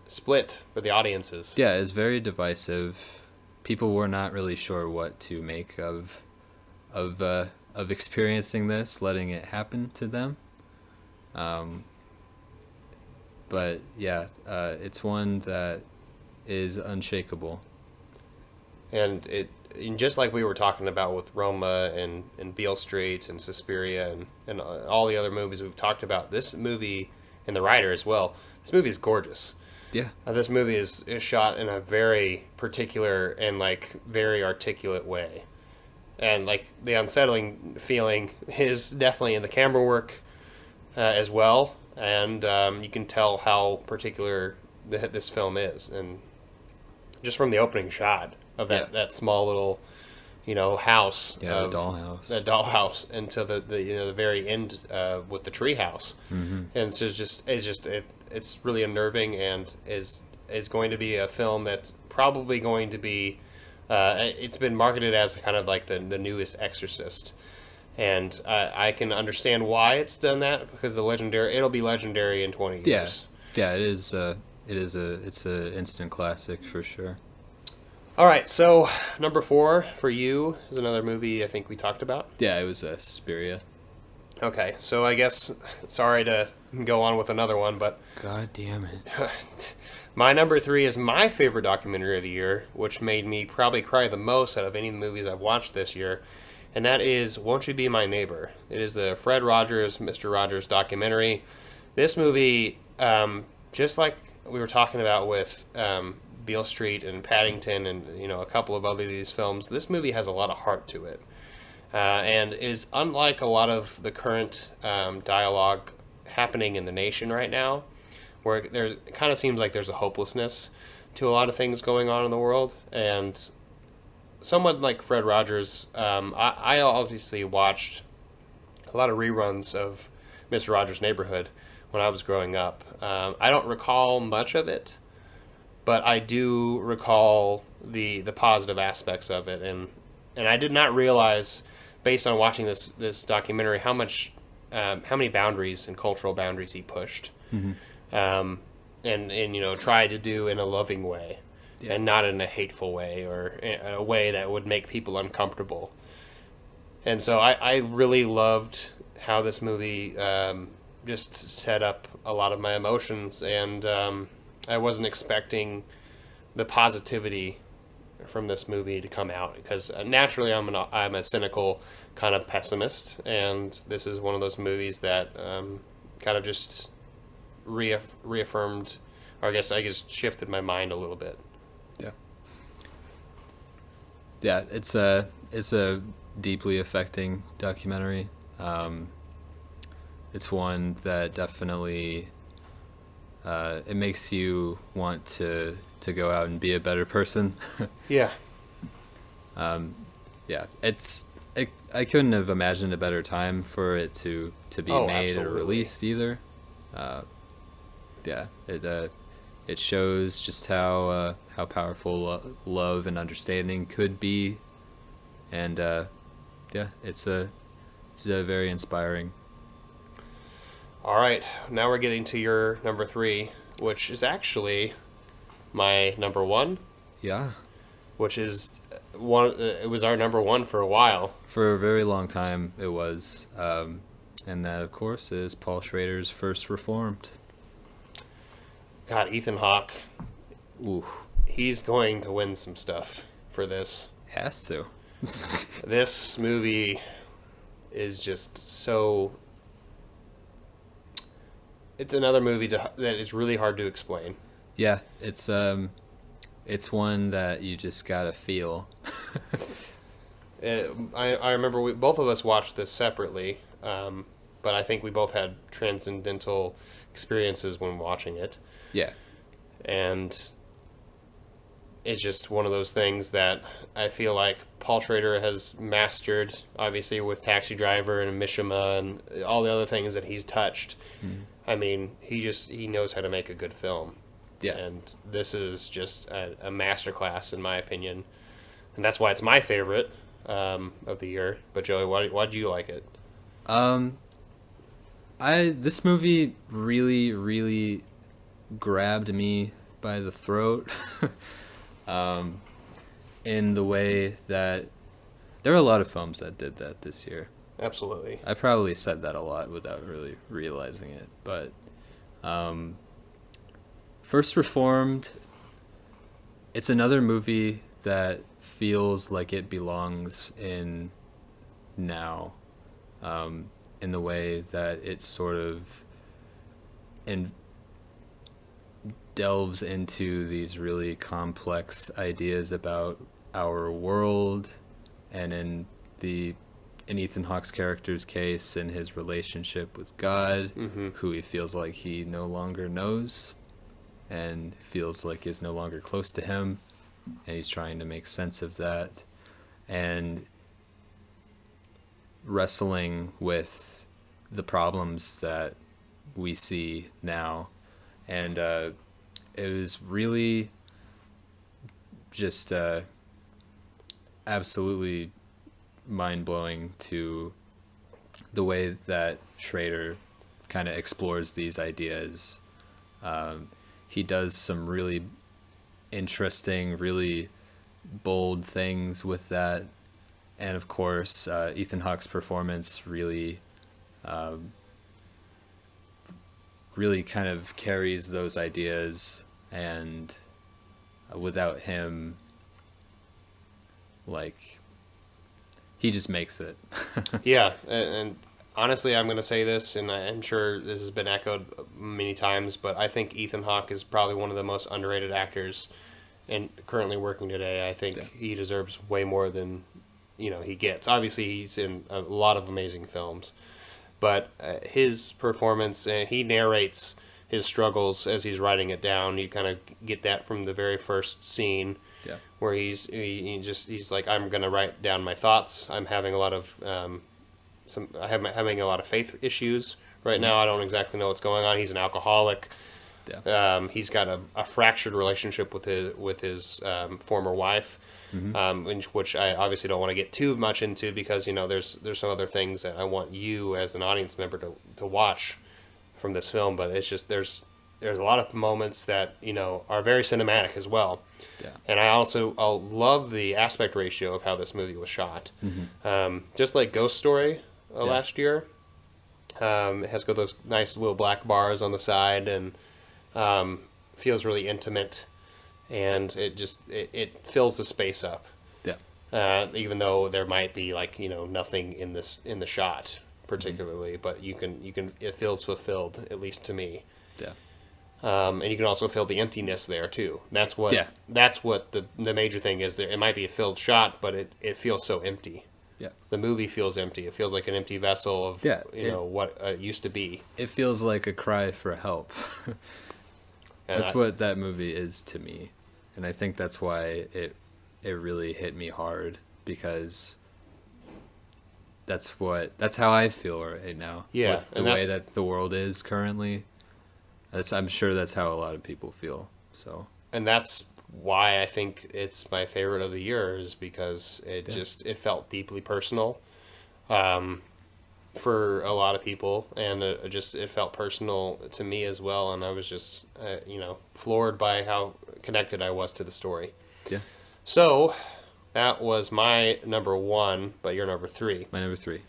split for the audiences. Yeah, it's very divisive. People were not really sure what to make of experiencing this, letting it happen to them. But yeah, it's one that is unshakable. And just like we were talking about with Roma and Beale Street and Suspiria and all the other movies we've talked about, this movie, and The Rider as well, this movie is gorgeous. Yeah. This movie is shot in a very particular and like very articulate way. And like the unsettling feeling is definitely in the camera work as well. And you can tell how particular this film is. And just from the opening shot of that small little, house. Yeah, the dollhouse. That dollhouse into the very end with the tree house. Mm-hmm. And so it's really unnerving and is going to be a film that's probably going to be it's been marketed as kind of like the newest Exorcist, and I can understand why it's done that, because it'll be legendary in 20 years. Yeah, it is. It's a instant classic for sure. All right, so number 4 for you is another movie I think we talked about. Yeah, it was Suspiria. Okay, so I guess, sorry to go on with another one, but God damn it. my number 3 is my favorite documentary of the year, which made me probably cry the most out of any of the movies I've watched this year, and that is Won't You Be My Neighbor? It is the Fred Rogers, Mr. Rogers documentary. This movie, just like we were talking about with Beale Street and Paddington and a couple of other of these films, this movie has a lot of heart to it, and is unlike a lot of the current dialogue happening in the nation right now, where it kind of seems like there's a hopelessness to a lot of things going on in the world. And someone like Fred Rogers, I obviously watched a lot of reruns of Mr. Rogers' Neighborhood when I was growing up. I don't recall much of it, but I do recall the positive aspects of it, and I did not realize, based on watching this documentary, how many boundaries and cultural boundaries he pushed, and tried to do in a loving way, and not in a hateful way or in a way that would make people uncomfortable. And so I really loved how this movie just set up a lot of my emotions, and I wasn't expecting the positivity from this movie to come out, because naturally I'm a cynical kind of pessimist, and this is one of those movies that kind of just reaffirmed, or I guess shifted my mind a little bit. Yeah, it's a deeply affecting documentary. It's one that definitely it makes you want to go out and be a better person. Yeah. Yeah, I couldn't have imagined a better time for it to be made absolutely. or released either. Yeah, it shows just how powerful love and understanding could be, and yeah, it's a very inspiring. All right, now we're getting to your number 3, which is actually my number 1. Yeah. Which is it was our number 1 for a while. For a very long time, it was. And that, of course, is Paul Schrader's First Reformed. God, Ethan Hawke. Ooh. He's going to win some stuff for this. Has to. This movie is just so... It's another movie that is really hard to explain. Yeah, it's one that you just gotta feel. I remember both of us watched this separately, but I think we both had transcendental experiences when watching it. Yeah. And it's just one of those things that I feel like Paul Schrader has mastered, obviously with Taxi Driver and Mishima and all the other things that he's touched. Mm. I mean, he knows how to make a good film. Yeah. And this is just a masterclass, in my opinion. And that's why it's my favorite of the year. But Joey, why do you like it? This movie really, really grabbed me by the throat. In the way that there are a lot of films that did that this year. Absolutely. I probably said that a lot without really realizing it, but First Reformed, it's another movie that feels like it belongs in now, in the way that it sort of delves into these really complex ideas about our world, and in Ethan Hawke's character's case, in his relationship with God, who he feels like he no longer knows and feels like is no longer close to him, and he's trying to make sense of that, and wrestling with the problems that we see now. And it was really just absolutely mind-blowing to the way that Schrader kind of explores these ideas. He does some really interesting, really bold things with that. And of course, Ethan Hawke's performance really kind of carries those ideas, and without him, like, he just makes it. Yeah, and honestly, I'm going to say this, and I'm sure this has been echoed many times, but I think Ethan Hawke is probably one of the most underrated actors and currently working today. I think he deserves way more than he gets. Obviously, he's in a lot of amazing films, but his performance, he narrates his struggles as he's writing it down. You kind of get that from the very first scene, where he's like, I'm going to write down my thoughts. I'm having a lot of having a lot of faith issues right now. I don't exactly know what's going on. He's an alcoholic. He's got a fractured relationship with his former wife, which I obviously don't want to get too much into, because there's some other things that I want you as an audience member to watch from this film. But it's just there's a lot of moments that are very cinematic as well. And I love the aspect ratio of how this movie was shot. Just like Ghost Story last year, it has got those nice little black bars on the side, and feels really intimate, and it fills the space up. Even though there might be nothing in the shot particularly, but you can it feels fulfilled, at least to me. And you can also feel the emptiness there too. That's what the major thing is. There, it might be a filled shot, but it feels so empty. The movie feels empty. It feels like an empty vessel of what it used to be. It feels like a cry for help. That's what that movie is to me, and I think that's why it really hit me hard, because that's how I feel right now. With the way that the world is currently. I'm sure that's how a lot of people feel. So, and that's why I think it's my favorite of the year, is because it felt deeply personal for a lot of people, and it felt personal to me as well, and I was just floored by how connected I was to the story. So that was my number 1, but your number 3. My number 3.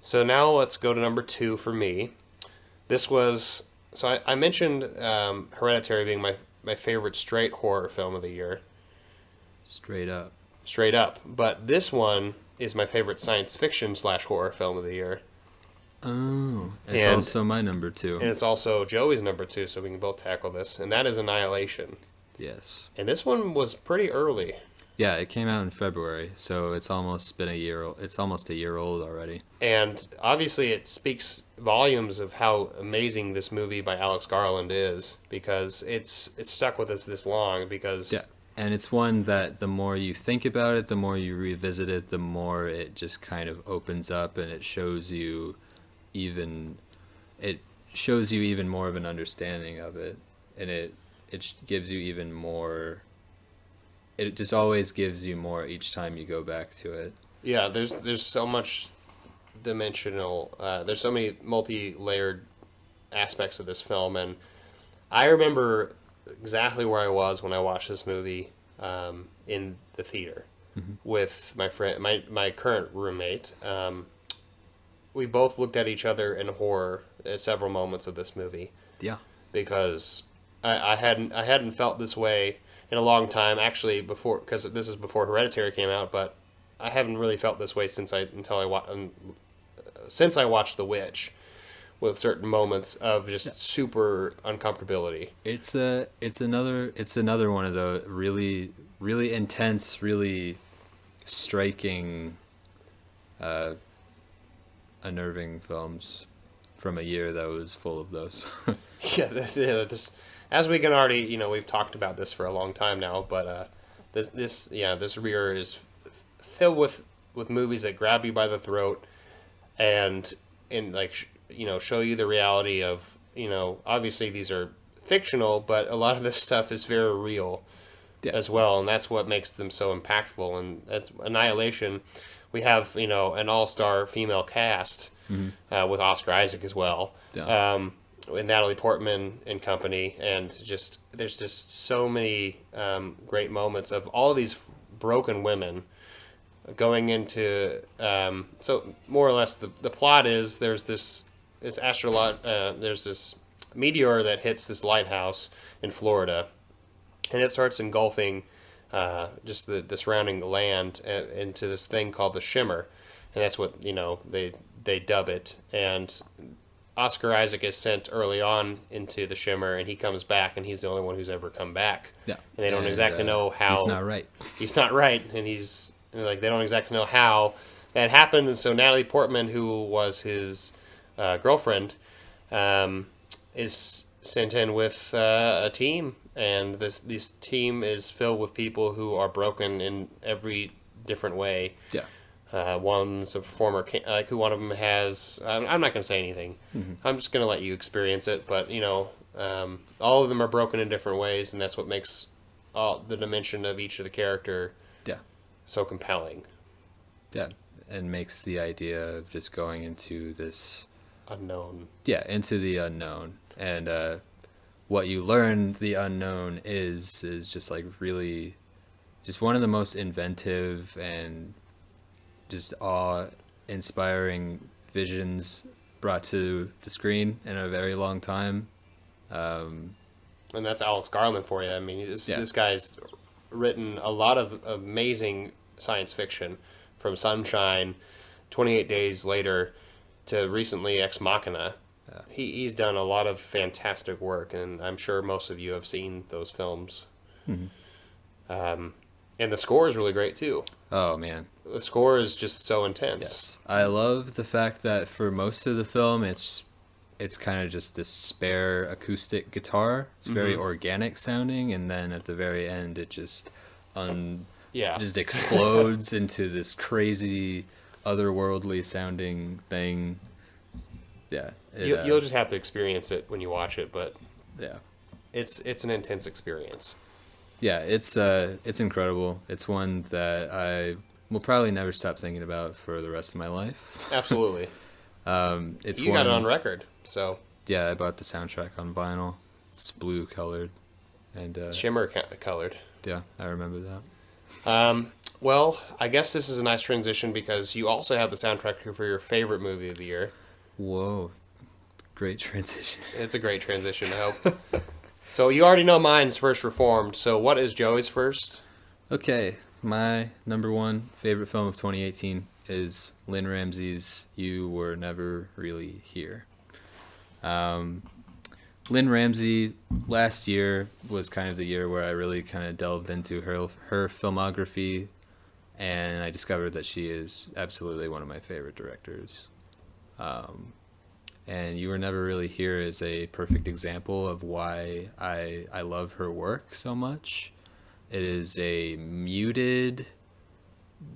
So now let's go to number 2 for me. This was I mentioned Hereditary being my favorite straight horror film of the year. Straight up. But this one is my favorite science fiction / horror film of the year. Oh, it's also my number 2. And it's also Joey's number 2, so we can both tackle this. And that is Annihilation. Yes. And this one was pretty early. Yeah, it came out in February, so it's almost been a year. It's almost a year old already. And obviously, it speaks volumes of how amazing this movie by Alex Garland is, because it's stuck with us this long. Because and it's one that the more you think about it, the more you revisit it, the more it just kind of opens up, and it shows you even more of an understanding of it, and it gives you even more. It just always gives you more each time you go back to it. Yeah, there's so much dimensional. There's so many multi-layered aspects of this film, and I remember exactly where I was when I watched this movie in the theater with my friend, my current roommate. We both looked at each other in horror at several moments of this movie. Yeah, because I hadn't felt this way in a long time, actually, before, because this is before Hereditary came out, but I haven't really felt this way since I watched The Witch, with certain moments of just super uncomfortability. It's another one of the really, really intense, really striking, unnerving films from a year that was full of those. This, as we can already, we've talked about this for a long time now, but this year is filled with movies that grab you by the throat and like show you the reality of, obviously these are fictional, but a lot of this stuff is very real as well, and that's what makes them so impactful. And that's Annihilation. We have an all-star female cast with Oscar Isaac as well. With Natalie Portman and company, and there's just so many great moments of all these broken women going into. So more or less, the plot is there's this meteor that hits this lighthouse in Florida, and it starts engulfing just the surrounding land into this thing called the Shimmer, and that's what they dub it. And Oscar Isaac is sent early on into the Shimmer, and he comes back, and he's the only one who's ever come back. Yeah, and they don't exactly know how. He's not right. He's not right, and they don't exactly know how that happened. And so Natalie Portman, who was his girlfriend, is sent in with a team, and this team is filled with people who are broken in every different way. Yeah. One's a former, who one of them has. I'm not going to say anything. Mm-hmm. I'm just going to let you experience it. But all of them are broken in different ways, and that's what makes the dimension of each of the character so compelling. Yeah, and makes the idea of just going into this unknown. Yeah, into the unknown, and what you learn the unknown is just like really, just one of the most inventive and just awe-inspiring visions brought to the screen in a very long time. And that's Alex Garland for you. I mean, this guy's written a lot of amazing science fiction, from Sunshine, 28 Days Later, to recently Ex Machina. Yeah. He's done a lot of fantastic work, and I'm sure most of you have seen those films. Mm-hmm. And the score is really great, too. Oh, man. The score is just so intense. Yes. I love the fact that for most of the film, it's kind of just this spare acoustic guitar. It's very organic sounding, and then at the very end, it just just explodes into this crazy, otherworldly sounding thing. Yeah. You'll just have to experience it when you watch it, but yeah, it's an intense experience. Yeah, it's incredible. It's one that I will probably never stop thinking about for the rest of my life. Absolutely. You got it on record, so. Yeah, I bought the soundtrack on vinyl. It's blue colored, and Shimmer colored. Yeah, I remember that. Well, I guess this is a nice transition because you also have the soundtrack for your favorite movie of the year. Whoa, great transition. It's a great transition, I hope. So you already know mine's First Reformed, so what is Joey's first? Okay, my number one favorite film of 2018 is Lynn Ramsey's You Were Never Really Here. Lynn Ramsey last year was kind of the year where I really kind of delved into her filmography, and I discovered that she is absolutely one of my favorite directors. And You Were Never Really Here is a perfect example of why I love her work so much. It is a muted,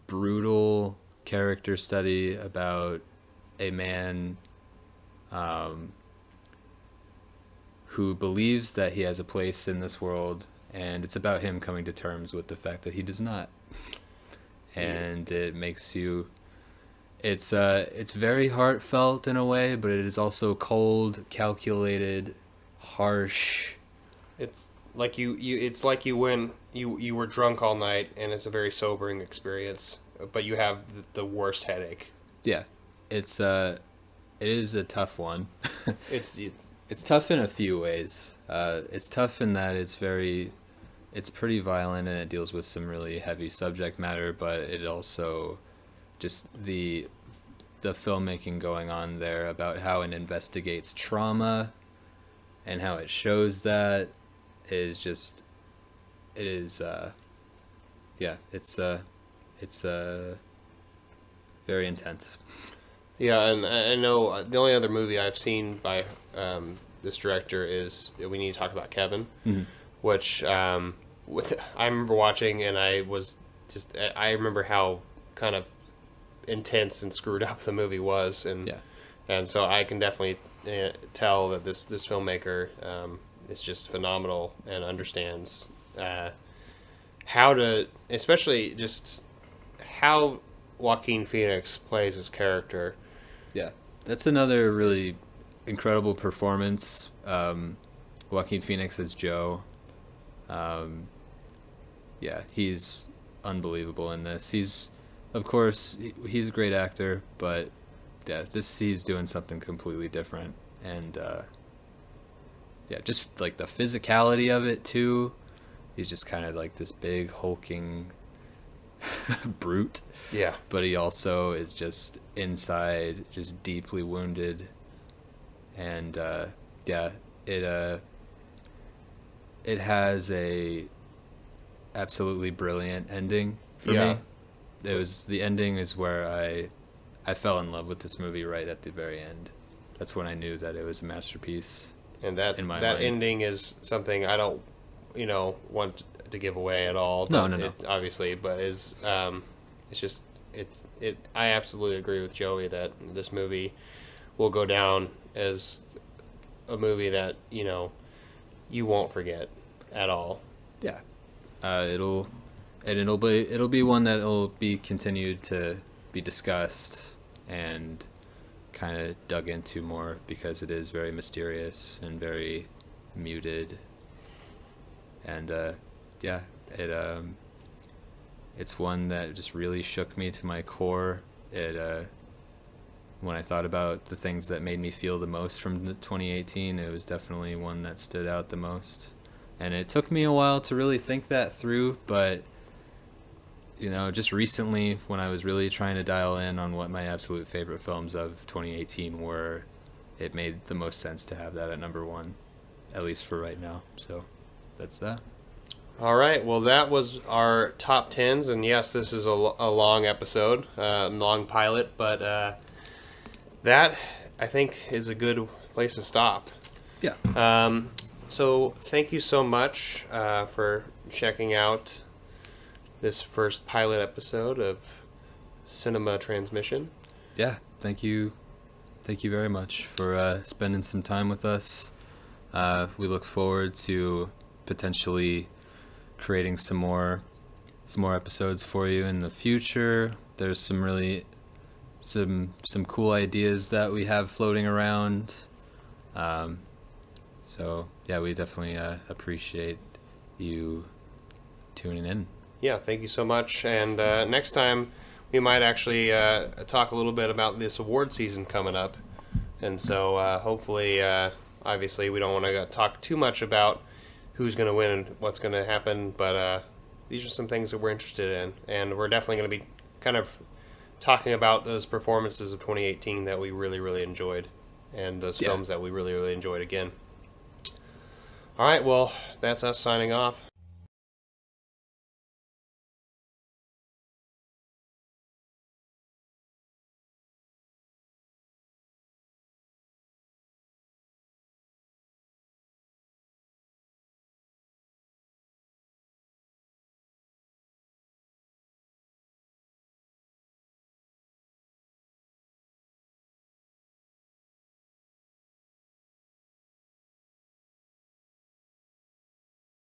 brutal character study about a man who believes that he has a place in this world, and it's about him coming to terms with the fact that he does not. And it makes you... It's very heartfelt in a way, but it is also cold, calculated, harsh. It's like it's like you when you were drunk all night, and it's a very sobering experience, but you have the worst headache. Yeah, it is a tough one. It's It's tough in a few ways. It's tough in that it's pretty violent and it deals with some really heavy subject matter, but it also just the filmmaking going on there about how it investigates trauma and how it shows that is just it is yeah, it's very intense. Yeah, and I know the only other movie I've seen by this director is We Need to Talk About Kevin, which I remember watching, and I remember how kind of intense and screwed up the movie was, and so I can definitely tell that this filmmaker is just phenomenal and understands how to, especially just how Joaquin Phoenix plays his character. Yeah, that's another really incredible performance. Joaquin Phoenix as Joe. Yeah, he's unbelievable in this. He's, of course, he's a great actor, but yeah, he's doing something completely different. And yeah, just like the physicality of it too. He's just kind of like this big hulking brute. Yeah. But he also is just inside, just deeply wounded. And yeah, it has a absolutely brilliant ending for me. The ending is where I fell in love with this movie right at the very end. That's when I knew that it was a masterpiece. And that ending is something I don't, want to give away at all. No. Obviously, but it's just I absolutely agree with Joey that this movie will go down as a movie that you won't forget at all. Yeah, it'll be one that'll be continued to be discussed and kind of dug into more because it is very mysterious and very muted. And yeah, it's one that just really shook me to my core. When I thought about the things that made me feel the most from 2018, it was definitely one that stood out the most. And it took me a while to really think that through, but just recently when I was really trying to dial in on what my absolute favorite films of 2018 were, it made the most sense to have that at number one, at least for right now. So that's that. All right. Well, that was our top 10s, and yes, this is a long episode, long pilot, but that I think is a good place to stop. Yeah. So thank you so much for checking out this first pilot episode of Cinema Transmission. Yeah. Thank you very much for spending some time with us. We look forward to potentially creating some more episodes for you in the future. There's some cool ideas that we have floating around. So yeah, we definitely appreciate you tuning in. Yeah, thank you so much. And next time we might actually talk a little bit about this award season coming up. And so hopefully, obviously, we don't want to talk too much about who's going to win and what's going to happen, but these are some things that we're interested in. And we're definitely going to be kind of talking about those performances of 2018 that we really, really enjoyed, and those films that we really, really enjoyed again. All right, well, that's us signing off.